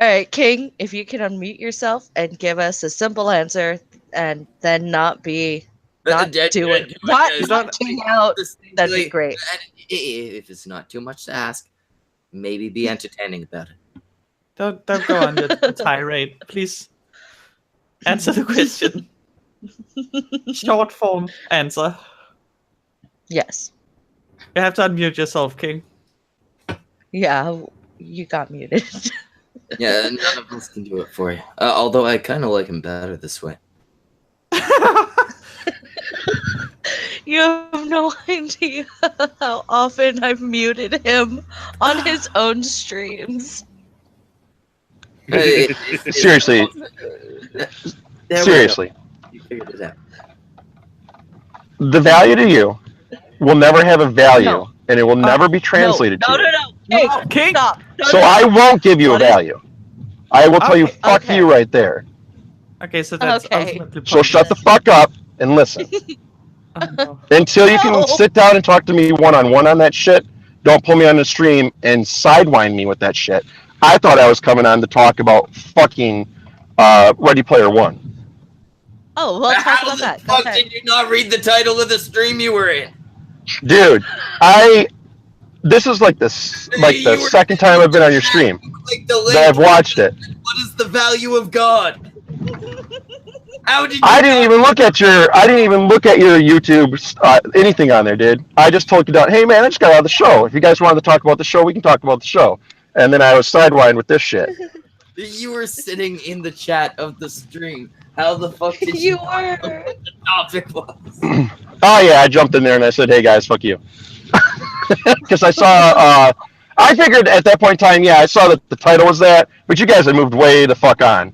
B: right, King, if you can unmute yourself and give us a simple answer, and then not doing out, that'd be great.
C: If it's not too much to ask, maybe be entertaining about it.
E: Don't go on your tirade, please. Answer the question. Short form answer.
B: Yes.
E: You have to unmute yourself, King.
B: Yeah, you got muted.
C: Yeah, none of us can do it for you. Although I kind of like him better this way.
B: You have no idea how often I've muted him on his own streams.
F: Seriously. Seriously.
C: You figured it out.
F: The value to you will never have a value, and it will never be translated to you.
B: No.
E: King.
B: Stop.
F: So I won't give you a value. I will tell you, fuck you right there.
E: Okay, so that's ultimately
F: So shut the fuck up and listen. Until you can sit down and talk to me one-on-one on that shit, don't pull me on the stream and sidewind me with that shit. I thought I was coming on to talk about fucking Ready Player One.
B: Oh, well, talk about that.
C: How the fuck did you not read the title of the stream you were in?
F: Dude, this is like the second time I've been on your stream that I've watched it.
C: What is the value of God? How did you
F: I didn't even look at your YouTube anything on there, dude. I just told you down, hey man, I just got out of the show. If you guys wanted to talk about the show, we can talk about the show. And then I was sidelined with this shit.
C: You were sitting in the chat of the stream. How the fuck did you know what the topic was?
F: Oh yeah, I jumped in there and I said, hey guys, fuck you. Because I saw, I figured at that point in time, yeah, I saw that the title was that, but you guys had moved way the fuck on.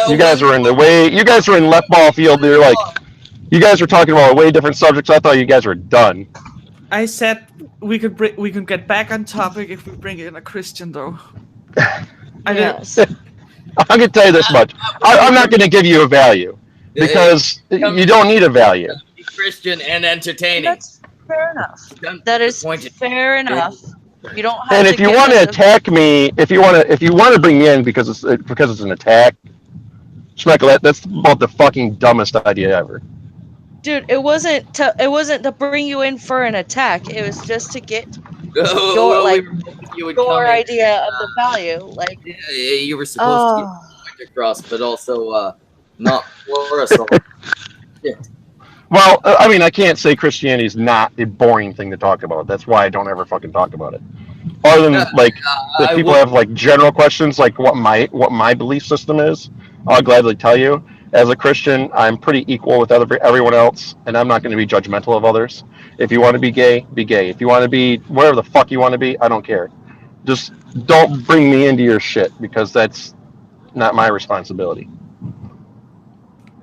F: You guys were in left ball field. You're like, you guys were talking about way different subjects. I thought you guys were done.
E: I said we could get back on topic if we bring in a Christian, though.
B: Yes.
F: I'm gonna tell you this much. I'm not gonna give you a value because you don't need a value.
C: Christian and entertaining.
B: That's fair enough. That is fair enough. You don't have.
F: And if you want to attack me, if you want to bring me in because it's an attack, Schmeckle, that's about the fucking dumbest idea ever.
B: Dude, it wasn't to bring you in for an attack. It was just to get your idea of the value. Like
C: you were supposed to get the point across, but also not for us all. Yeah.
F: Well, I mean, I can't say Christianity is not a boring thing to talk about. That's why I don't ever fucking talk about it. Other than if people have like general questions, like what my belief system is, I'll gladly tell you. As a Christian, I'm pretty equal with everyone else, and I'm not going to be judgmental of others. If you want to be gay, be gay. If you want to be whatever the fuck you want to be, I don't care. Just don't bring me into your shit because that's not my responsibility.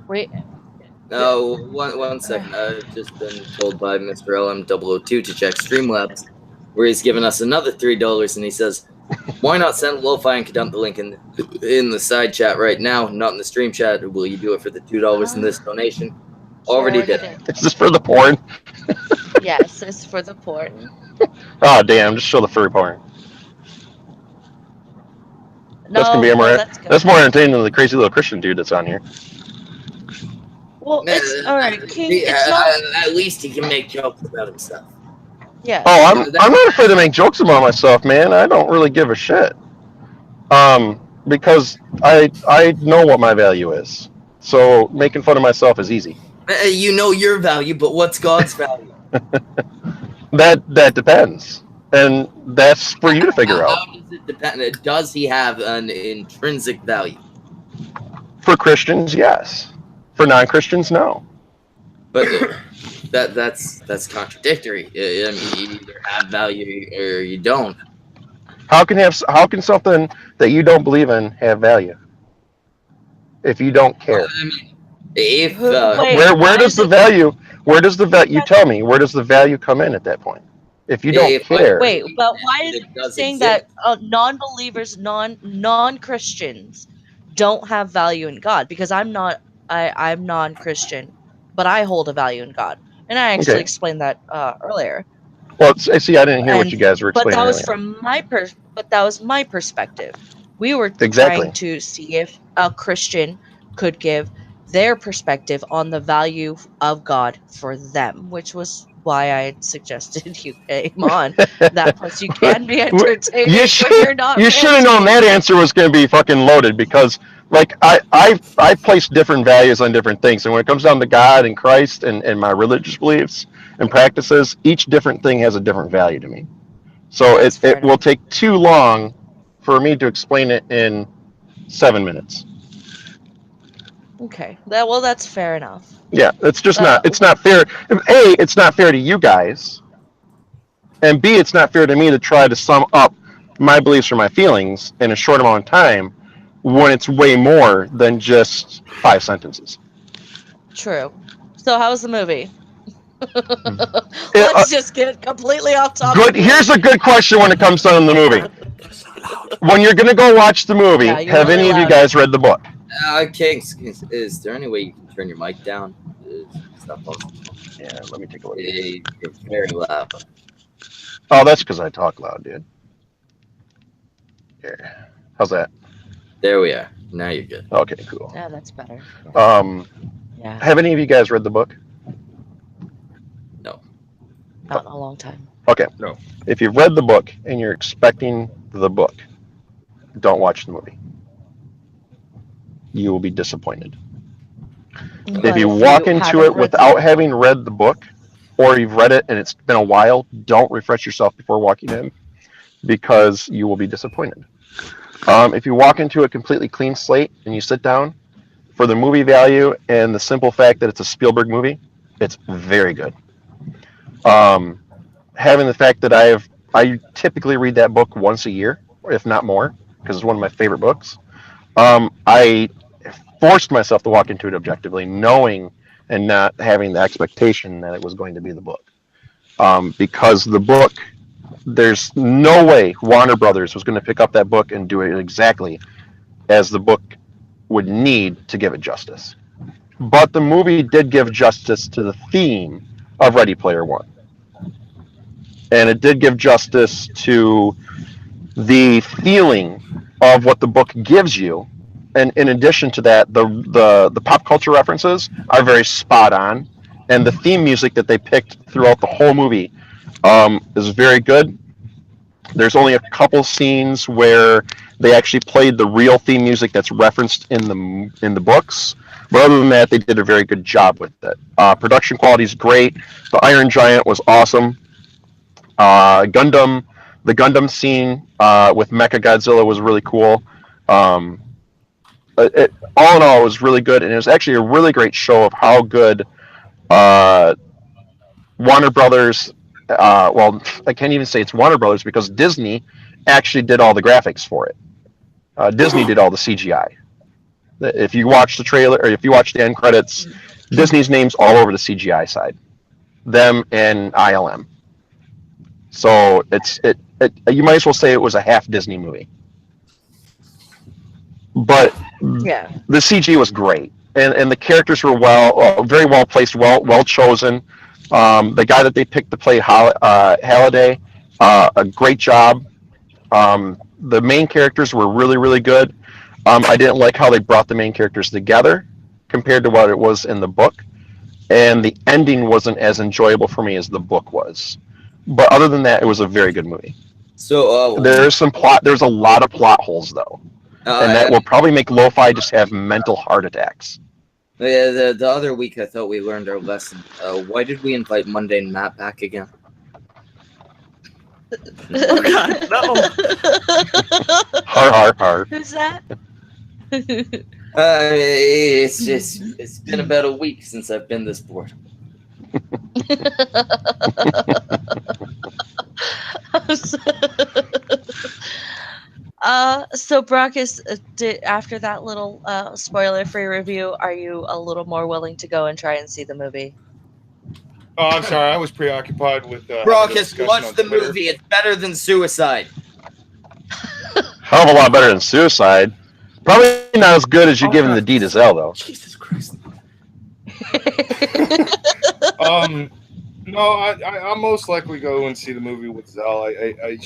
B: Wait.
C: No, one second. I've just been told by Mr. LM002 to check Streamlabs, where he's given us another $3, and he says, why not send Lo-Fi and dump the link in the side chat right now, not in the stream chat? Or will you do it for the $2 in this donation? Already did it.
F: Is this for the porn?
B: Yes, it's for the porn.
F: Oh, damn. Just show the furry porn.
B: No,
F: that's more entertaining than the crazy little Christian dude that's on here.
B: Well, it's all right, King.
C: At least he can make jokes about himself.
B: Yeah.
F: Oh, I'm not afraid to make jokes about myself, man. I don't really give a shit. Because I know what my value is. So making fun of myself is easy.
C: You know your value, but what's God's value?
F: That depends. And that's for you to figure out.
C: How does it depend? Does he have an intrinsic value?
F: For Christians, yes. For non-Christians, no.
C: But that's contradictory. I mean, you either have value or you don't.
F: How can something that you don't believe in have value? If you don't care.
C: Well, I mean, if
F: where does the value? Where does the value? You tell me. Where does the value come in at that point? If you don't care.
B: Wait, but why is it saying that non-believers, non-Christians don't have value in God? Because I'm non-Christian, but I hold a value in God, and I actually explained that earlier.
F: Well, see, I didn't hear what you guys were explaining.
B: But that was
F: earlier.
B: from my perspective. We were trying to see if a Christian could give their perspective on the value of God for them, which was why I suggested you came on. That plus you can be entertaining when you're not.
F: You should have known that answer was going to be fucking loaded because, like, I place different values on different things, and when it comes down to God and Christ and my religious beliefs and practices, each different thing has a different value to me. So it will take too long for me to explain it in 7 minutes.
B: Okay. That's fair enough.
F: Yeah, it's just it's not fair. A, it's not fair to you guys. And B, it's not fair to me to try to sum up my beliefs or my feelings in a short amount of time when it's way more than just 5 sentences.
B: True. So how's the movie? Let's just get completely off topic.
F: Good. Here's a good question when it comes down to the movie. When you're going to go watch the movie, have any of you guys read the book?
C: Kings, is there any way you can turn your mic down?
F: Yeah, let me take a look.
C: It's very loud.
F: Oh, that's because I talk loud, dude. Here. How's that?
C: There we are. Now you're good.
F: Okay, cool.
B: Yeah, that's better. Yeah,
F: Have any of you guys read the book?
C: No.
B: not in a long time.
F: Okay.
D: No.
F: If you've read the book and you're expecting the book, don't watch the movie. You will be disappointed.
B: But
F: If you walk into
B: haven't
F: it
B: read
F: without having read the book, or you've read it and it's been a while, don't refresh yourself before walking in, because you will be disappointed. If you walk into a completely clean slate and you sit down, for the movie value and the simple fact that it's a Spielberg movie, it's very good. Having the fact that I typically read that book once a year, if not more, because it's one of my favorite books. I forced myself to walk into it objectively, knowing and not having the expectation that it was going to be the book. Because the book, there's no way Warner Brothers was going to pick up that book and do it exactly as the book would need to give it justice. But the movie did give justice to the theme of Ready Player One. And it did give justice to the feeling of what the book gives you. And in addition to that, the pop culture references are very spot on. And the theme music that they picked throughout the whole movie is very good. There's only a couple scenes where they actually played the real theme music that's referenced in the books. But other than that, they did a very good job with it. Production quality is great. The Iron Giant was awesome. The Gundam scene with Mechagodzilla was really cool. All in all, it was really good, and it was actually a really great show of how good Warner Brothers. Well, I can't even say it's Warner Brothers because Disney actually did all the graphics for it. Disney did all the CGI. If you watch the trailer or if you watch the end credits, Disney's name's all over the CGI side. Them and ILM. So it you might as well say it was a half Disney movie. But
B: Yeah.
F: the CG was great, and the characters were very well placed, well chosen. The guy that they picked to play Halliday, a great job. The main characters were really, really good. I didn't like how they brought the main characters together compared to what it was in the book, and the ending wasn't as enjoyable for me as the book was. But other than that, it was a very good movie.
C: So
F: There's some plot. There's a lot of plot holes though, and that will probably make Lo-Fi just have mental heart attacks.
C: Yeah, the other week I thought we learned our lesson. Why did we invite Mundane Matt back again?
E: Oh God, no.
F: Har.
B: Who's that?
C: It's been about a week since I've been this bored.
B: So Brockus, after that little spoiler-free review, are you a little more willing to go and try and see the movie?
D: Oh, I'm sorry. I was preoccupied with.
C: Brockus, watch the movie. It's better than Suicide.
F: Hell of a lot better than Suicide. Probably not as good as you giving the D to Zell though.
C: Jesus Christ.
D: No, I'll most likely go and see the movie with Zell. I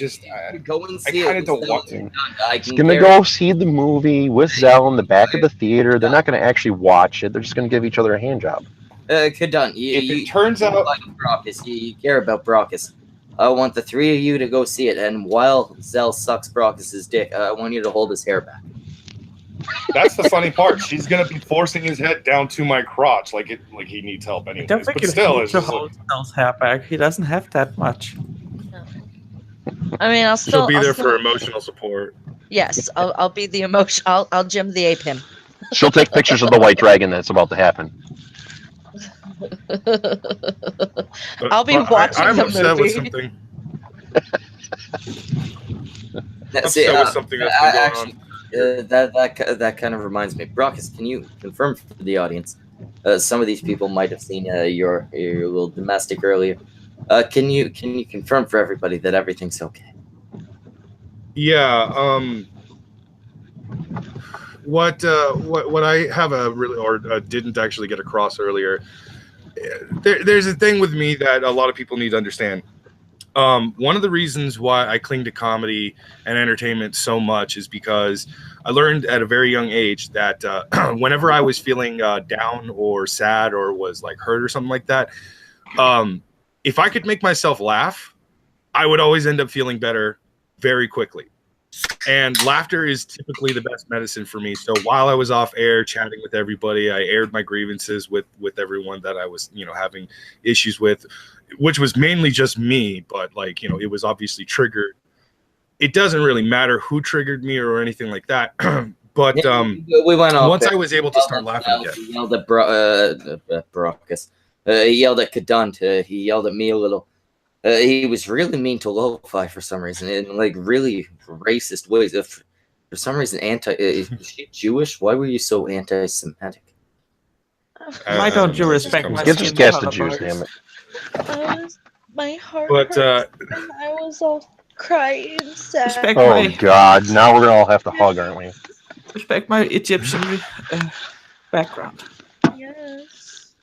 C: Go and see
D: kind
C: it.
D: of don't want to.
F: He's gonna go see the movie with Zell in the back of the theater. They're not gonna actually watch it. They're just gonna give each other a hand job.
C: Kadun,
D: If it turns out
C: like Brockus, you care about Brockus. I want the three of you to go see it, and while Zell sucks Brockus's dick, I want you to hold his hair back.
D: that's the funny part. She's gonna be forcing his head down to my crotch, like he needs help
E: I
D: anyway.
E: don't think
D: But
E: it's
D: still,
E: still
D: it's
E: to
D: just
E: hold Zell's hair back. He doesn't have that much.
B: I mean, I'll
D: she'll be there for emotional support.
B: Yes, I'll be the emotion. I'll Jim the ape him.
F: She'll take pictures of the white dragon that's about to happen.
B: I'll be watching
D: I'm
B: the
D: upset
B: movie.
D: with something.
C: That's
D: upset with something that's been going on.
C: That kind of reminds me. Brockus, can you confirm for the audience? Some of these people might have seen your little domestic earlier. Can you confirm for everybody that everything's okay?
D: Yeah. What I have didn't actually get across earlier. There's a thing with me that a lot of people need to understand. one of the reasons why I cling to comedy and entertainment so much is because I learned at a very young age that whenever I was feeling down or sad or was like hurt or something like that, if I could make myself laugh, I would always end up feeling better very quickly. And laughter is typically the best medicine for me. So while I was off air chatting with everybody, I aired my grievances with everyone that I was, having issues with, which was mainly just me, but like, it was obviously triggered. It doesn't really matter who triggered me or anything like that. But
C: we went off
D: once
C: there.
D: I was able to start laughing again.
C: He yelled at Baracus. He yelled at Cadunt. He yelled at me a little. He was really mean to Lo-Fi for some reason, in like really racist ways. For some reason, is she Jewish? Why were you so anti-Semitic?
E: Why don't you respect my
F: Just guess the Jews, damn it.
B: My heart
D: But
B: hurts, and I was all crying sad.
E: Respect
F: Oh God! Now we're gonna all have to hug, aren't we?
E: Respect my Egyptian background.
B: Yes.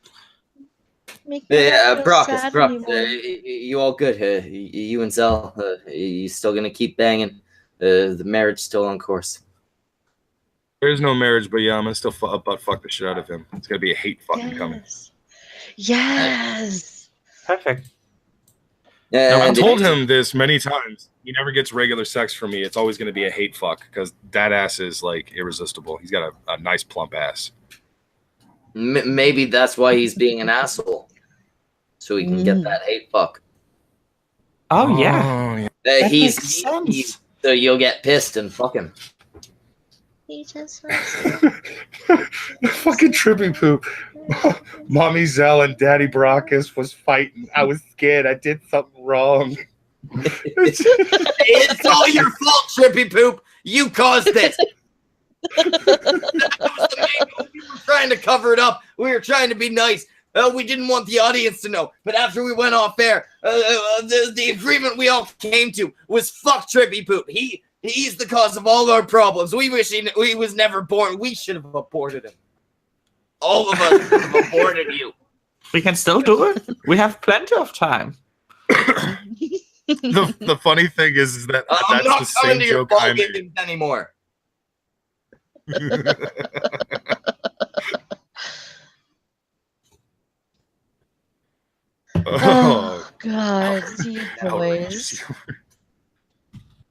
C: Brockus, you all good? You and Zell, you still gonna keep banging? The marriage still on course?
D: There's no marriage, but yeah, I'm gonna still butt fuck the shit out of him. It's gonna be a hate fucking coming.
B: Yes.
E: Perfect.
D: Now, I told him this many times. He never gets regular sex from me. It's always gonna be a hate fuck because that ass is like irresistible. He's got a nice plump ass.
C: Maybe that's why he's being an asshole, so he can get that hate fuck.
E: Oh yeah.
C: He's so you'll get pissed and fuck him.
B: He just
D: Fucking trippy poop. Mommy Zell and Daddy Brockus was fighting. I was scared. I did something wrong.
C: It's all your fault, trippy poop. You caused this. We were trying to cover it up. We were trying to be nice. We didn't want the audience to know. But after we went off air, the agreement we all came to was fuck Trippy Poop. He's the cause of all our problems. We wish he was never born. We should have aborted him. All of us should have aborted you.
E: We can still do it. We have plenty of time.
D: The funny thing is that
C: I'm
D: that's
C: not
D: the
C: coming
D: same
C: to your
D: joke
C: ball
D: I made.
C: games anymore.
B: Oh God, you boys.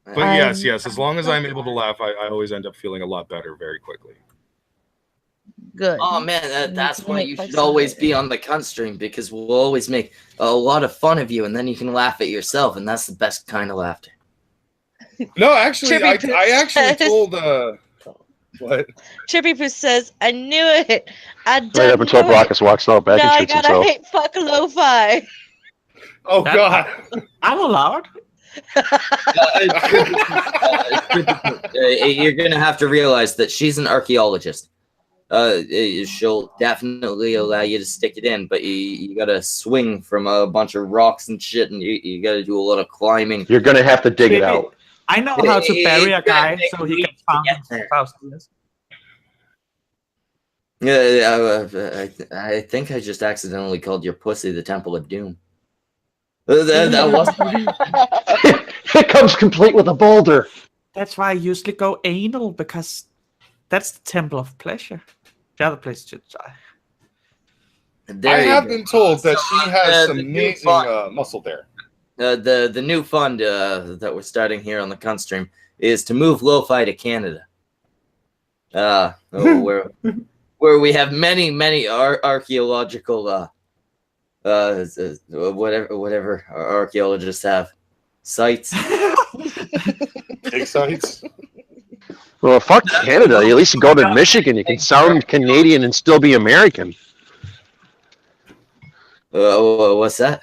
D: But yes. As long as I'm able to laugh, I always end up feeling a lot better very quickly.
B: Good.
C: Oh man, that's why you should always be on the cunt stream, because we'll always make a lot of fun of you, and then you can laugh at yourself, and that's the best kind of laughter.
D: No, actually, I actually told what?
B: Trippy Poo says, "I knew it. I done
F: Right up until Brockus walks out back
B: now
F: and
B: I
F: shoots
B: gotta
F: himself.
B: hate fuck Lo-Fi."
D: Oh God!
E: I'm allowed.
C: You're gonna have to realize that she's an archaeologist. She'll definitely allow you to stick it in, but you gotta swing from a bunch of rocks and shit, and you gotta do a lot of climbing.
F: You're gonna have to dig it out.
E: I know how to bury a guy so he can find him 1,000 years.
C: I think I just accidentally called your pussy the Temple of Doom. That was
F: It comes complete with a boulder.
E: That's why I usually go anal, because that's the temple of pleasure. The other place should die.
D: I have been told that she has some amazing muscle there.
C: The new fund that we're starting here on the cunt stream is to move Lo-Fi to Canada. Where we have many archaeological whatever archaeologists have sites.
D: Big sites.
F: Well, fuck Canada. At least you go to Michigan. You can sound Canadian and still be American.
C: What's that?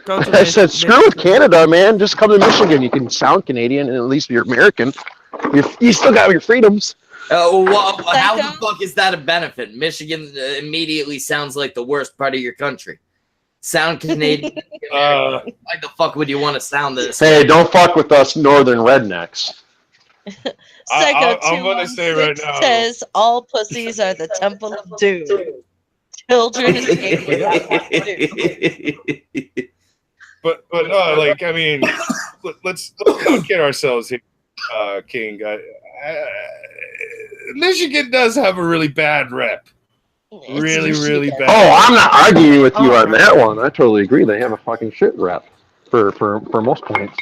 F: I said, screw with Canada, man. Just come to Michigan. You can sound Canadian and at least you're American. You still got your freedoms.
C: How the fuck is that a benefit? Michigan immediately sounds like the worst part of your country. Sound Canadian. Why the fuck would you want to sound this?
F: Hey, don't fuck with us northern rednecks.
B: Psycho
D: I'm gonna say right now
B: says all pussies are the Temple of Doom. Children escape.
D: But no, like I mean, let's not kid ourselves here, King. Michigan does have a really bad rep. Really bad.
F: Oh, I'm not arguing with you on that one. I totally agree. They have a fucking shit rep for most points.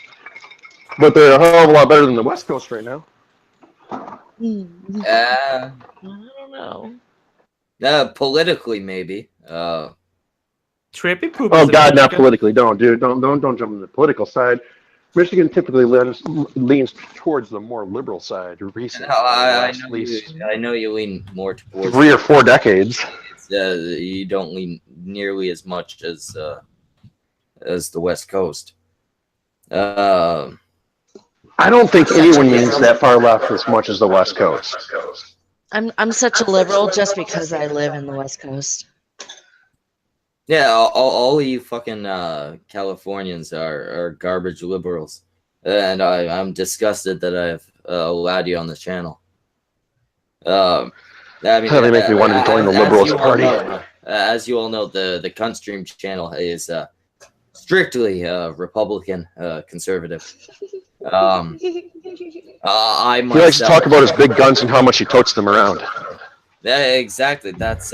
F: But they're a hell of a lot better than the West Coast right now.
B: I don't know.
C: Politically, maybe.
E: Trippy poop.
F: Oh God, not politically. Don't jump on the political side. Michigan typically leans towards the more liberal side recently.
C: I know you lean more towards
F: 3 or 4 decades.
C: You don't lean nearly as much as the West Coast.
F: I don't think anyone leans that far left as much as the West Coast.
B: I'm such a liberal just because I live in the West Coast.
C: Yeah, all of you fucking Californians are garbage liberals, and I'm disgusted that I've allowed you on the channel. I mean,
F: they make me want to join the Liberals Party.
C: As you all know, the Cunt Stream channel is strictly Republican conservative. He
F: likes to talk about his big guns and how much he totes them around.
C: Yeah, exactly. That's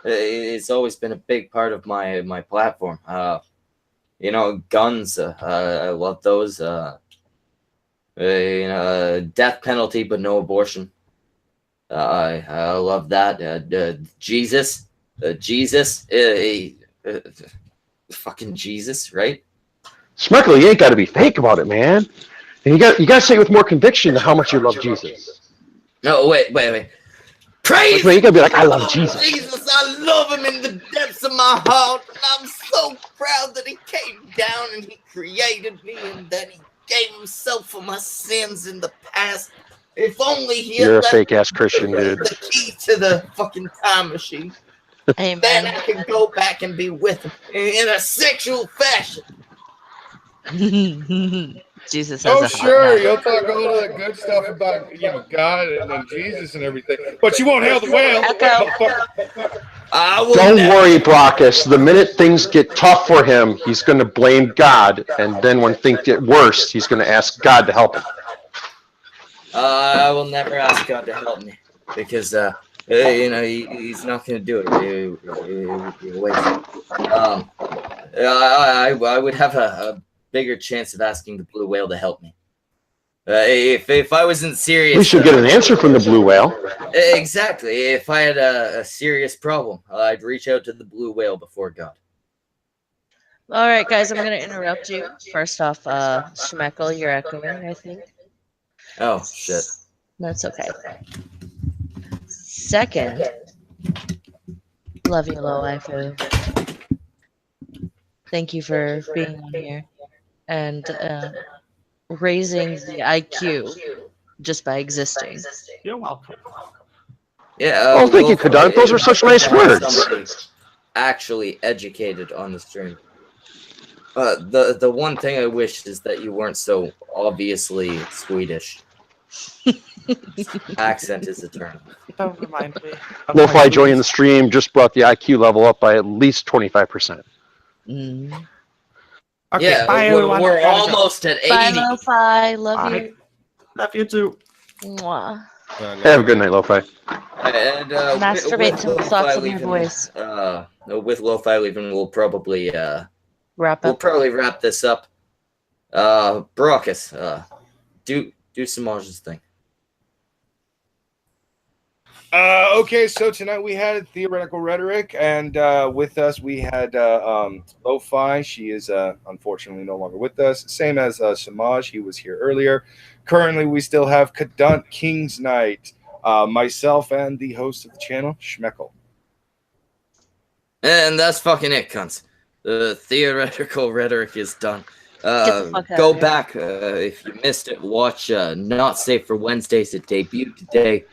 C: it's always been a big part of my platform. Guns. I love those. Death penalty, but no abortion. I love that. Jesus. Fucking Jesus, right?
F: Schmeckle, you ain't got to be fake about it, man. And you got to say it with more conviction how much you love Jesus.
C: No, wait. Praise!
F: You got to be like, I love Jesus.
C: Jesus, I love him in the depths of my heart. And I'm so proud that he came down and he created me and that he gave himself for my sins in the past. If only he
F: You're a fake-ass Christian, dude.
C: The key to the fucking time machine.
B: Amen.
C: Then I can go back and be with him in a sexual fashion.
B: Jesus has
D: Oh, sure, you'll talk all that good stuff about God and Jesus and everything, but you won't hail the whale.
F: Don't worry, Brockus. The minute things get tough for him, he's going to blame God, and then when things get worse, he's going to ask God to help him.
C: I will never ask God to help me because he's not going to do it. I would have a bigger chance of asking the blue whale to help me. If I wasn't serious,
F: we should get an answer from the blue whale.
C: Exactly. If I had a serious problem, I'd reach out to the blue whale before God.
B: All right, guys, I'm going to interrupt you. First off, Schmeckle, you're echoing, I think.
C: Oh, shit.
B: That's okay. Second, love you, Low Waifu. Thank you for being on here and raising the IQ just by existing.
E: You're welcome.
C: Yeah.
F: Thank you, Kadant. Those are such nice words.
C: Actually educated on the stream. The one thing I wish is that you weren't so obviously Swedish. Accent is eternal.
E: Don't remind me.
F: Lo-Fi joining the stream just brought the IQ level up by at least 25%.
B: Mm.
E: Okay,
C: yeah,
E: bye,
C: we're almost at 80.
B: Bye, Lo-Fi. Love you.
E: Love you too.
B: Mwah.
F: Have a good night, Lo-Fi.
C: And
B: masturbate to the thoughts of your
C: leaving,
B: voice.
C: With Lo-Fi leaving, we'll probably
B: wrap
C: this up. Brockus, do Samage's thing.
D: Okay, so tonight we had Theoretical Rhetoric, and with us we had Lo-Fi. She is unfortunately no longer with us. Same as Samaj, he was here earlier. Currently, we still have Kadant King's Night, myself, and the host of the channel, Schmeckle.
C: And that's fucking it, cunts. The Theoretical Rhetoric is done. Go back if you missed it. Watch Not Safe for Wednesdays. It debuted today.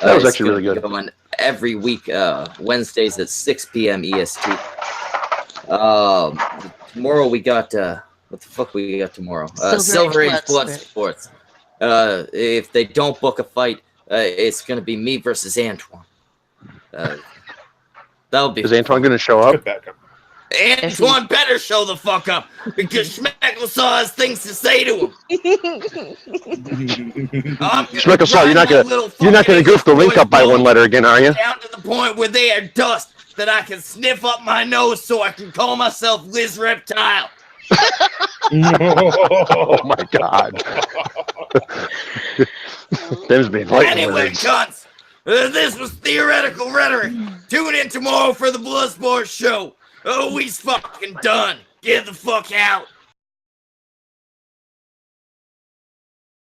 F: That was actually really good.
C: Going every week, Wednesdays at 6 p.m. EST. Tomorrow we got what the fuck we got tomorrow? Silver Age Blood Sports. If they don't book a fight, it's gonna be me versus Antoine. That'll be.
F: Is Antoine gonna show up?
C: Antoine better show the fuck up because Schmecklesaw has things to say to him.
F: Schmecklesaw, you're not gonna goof the link up by one letter again, are you?
C: Down to the point where they are dust that I can sniff up my nose so I can call myself Liz Reptile.
F: Oh my god. Them's been fighting
C: anyway,
F: words.
C: cunts, this was Theoretical Rhetoric. Tune in tomorrow for the Bloodsport show. Oh, we's fucking done. Get the fuck out.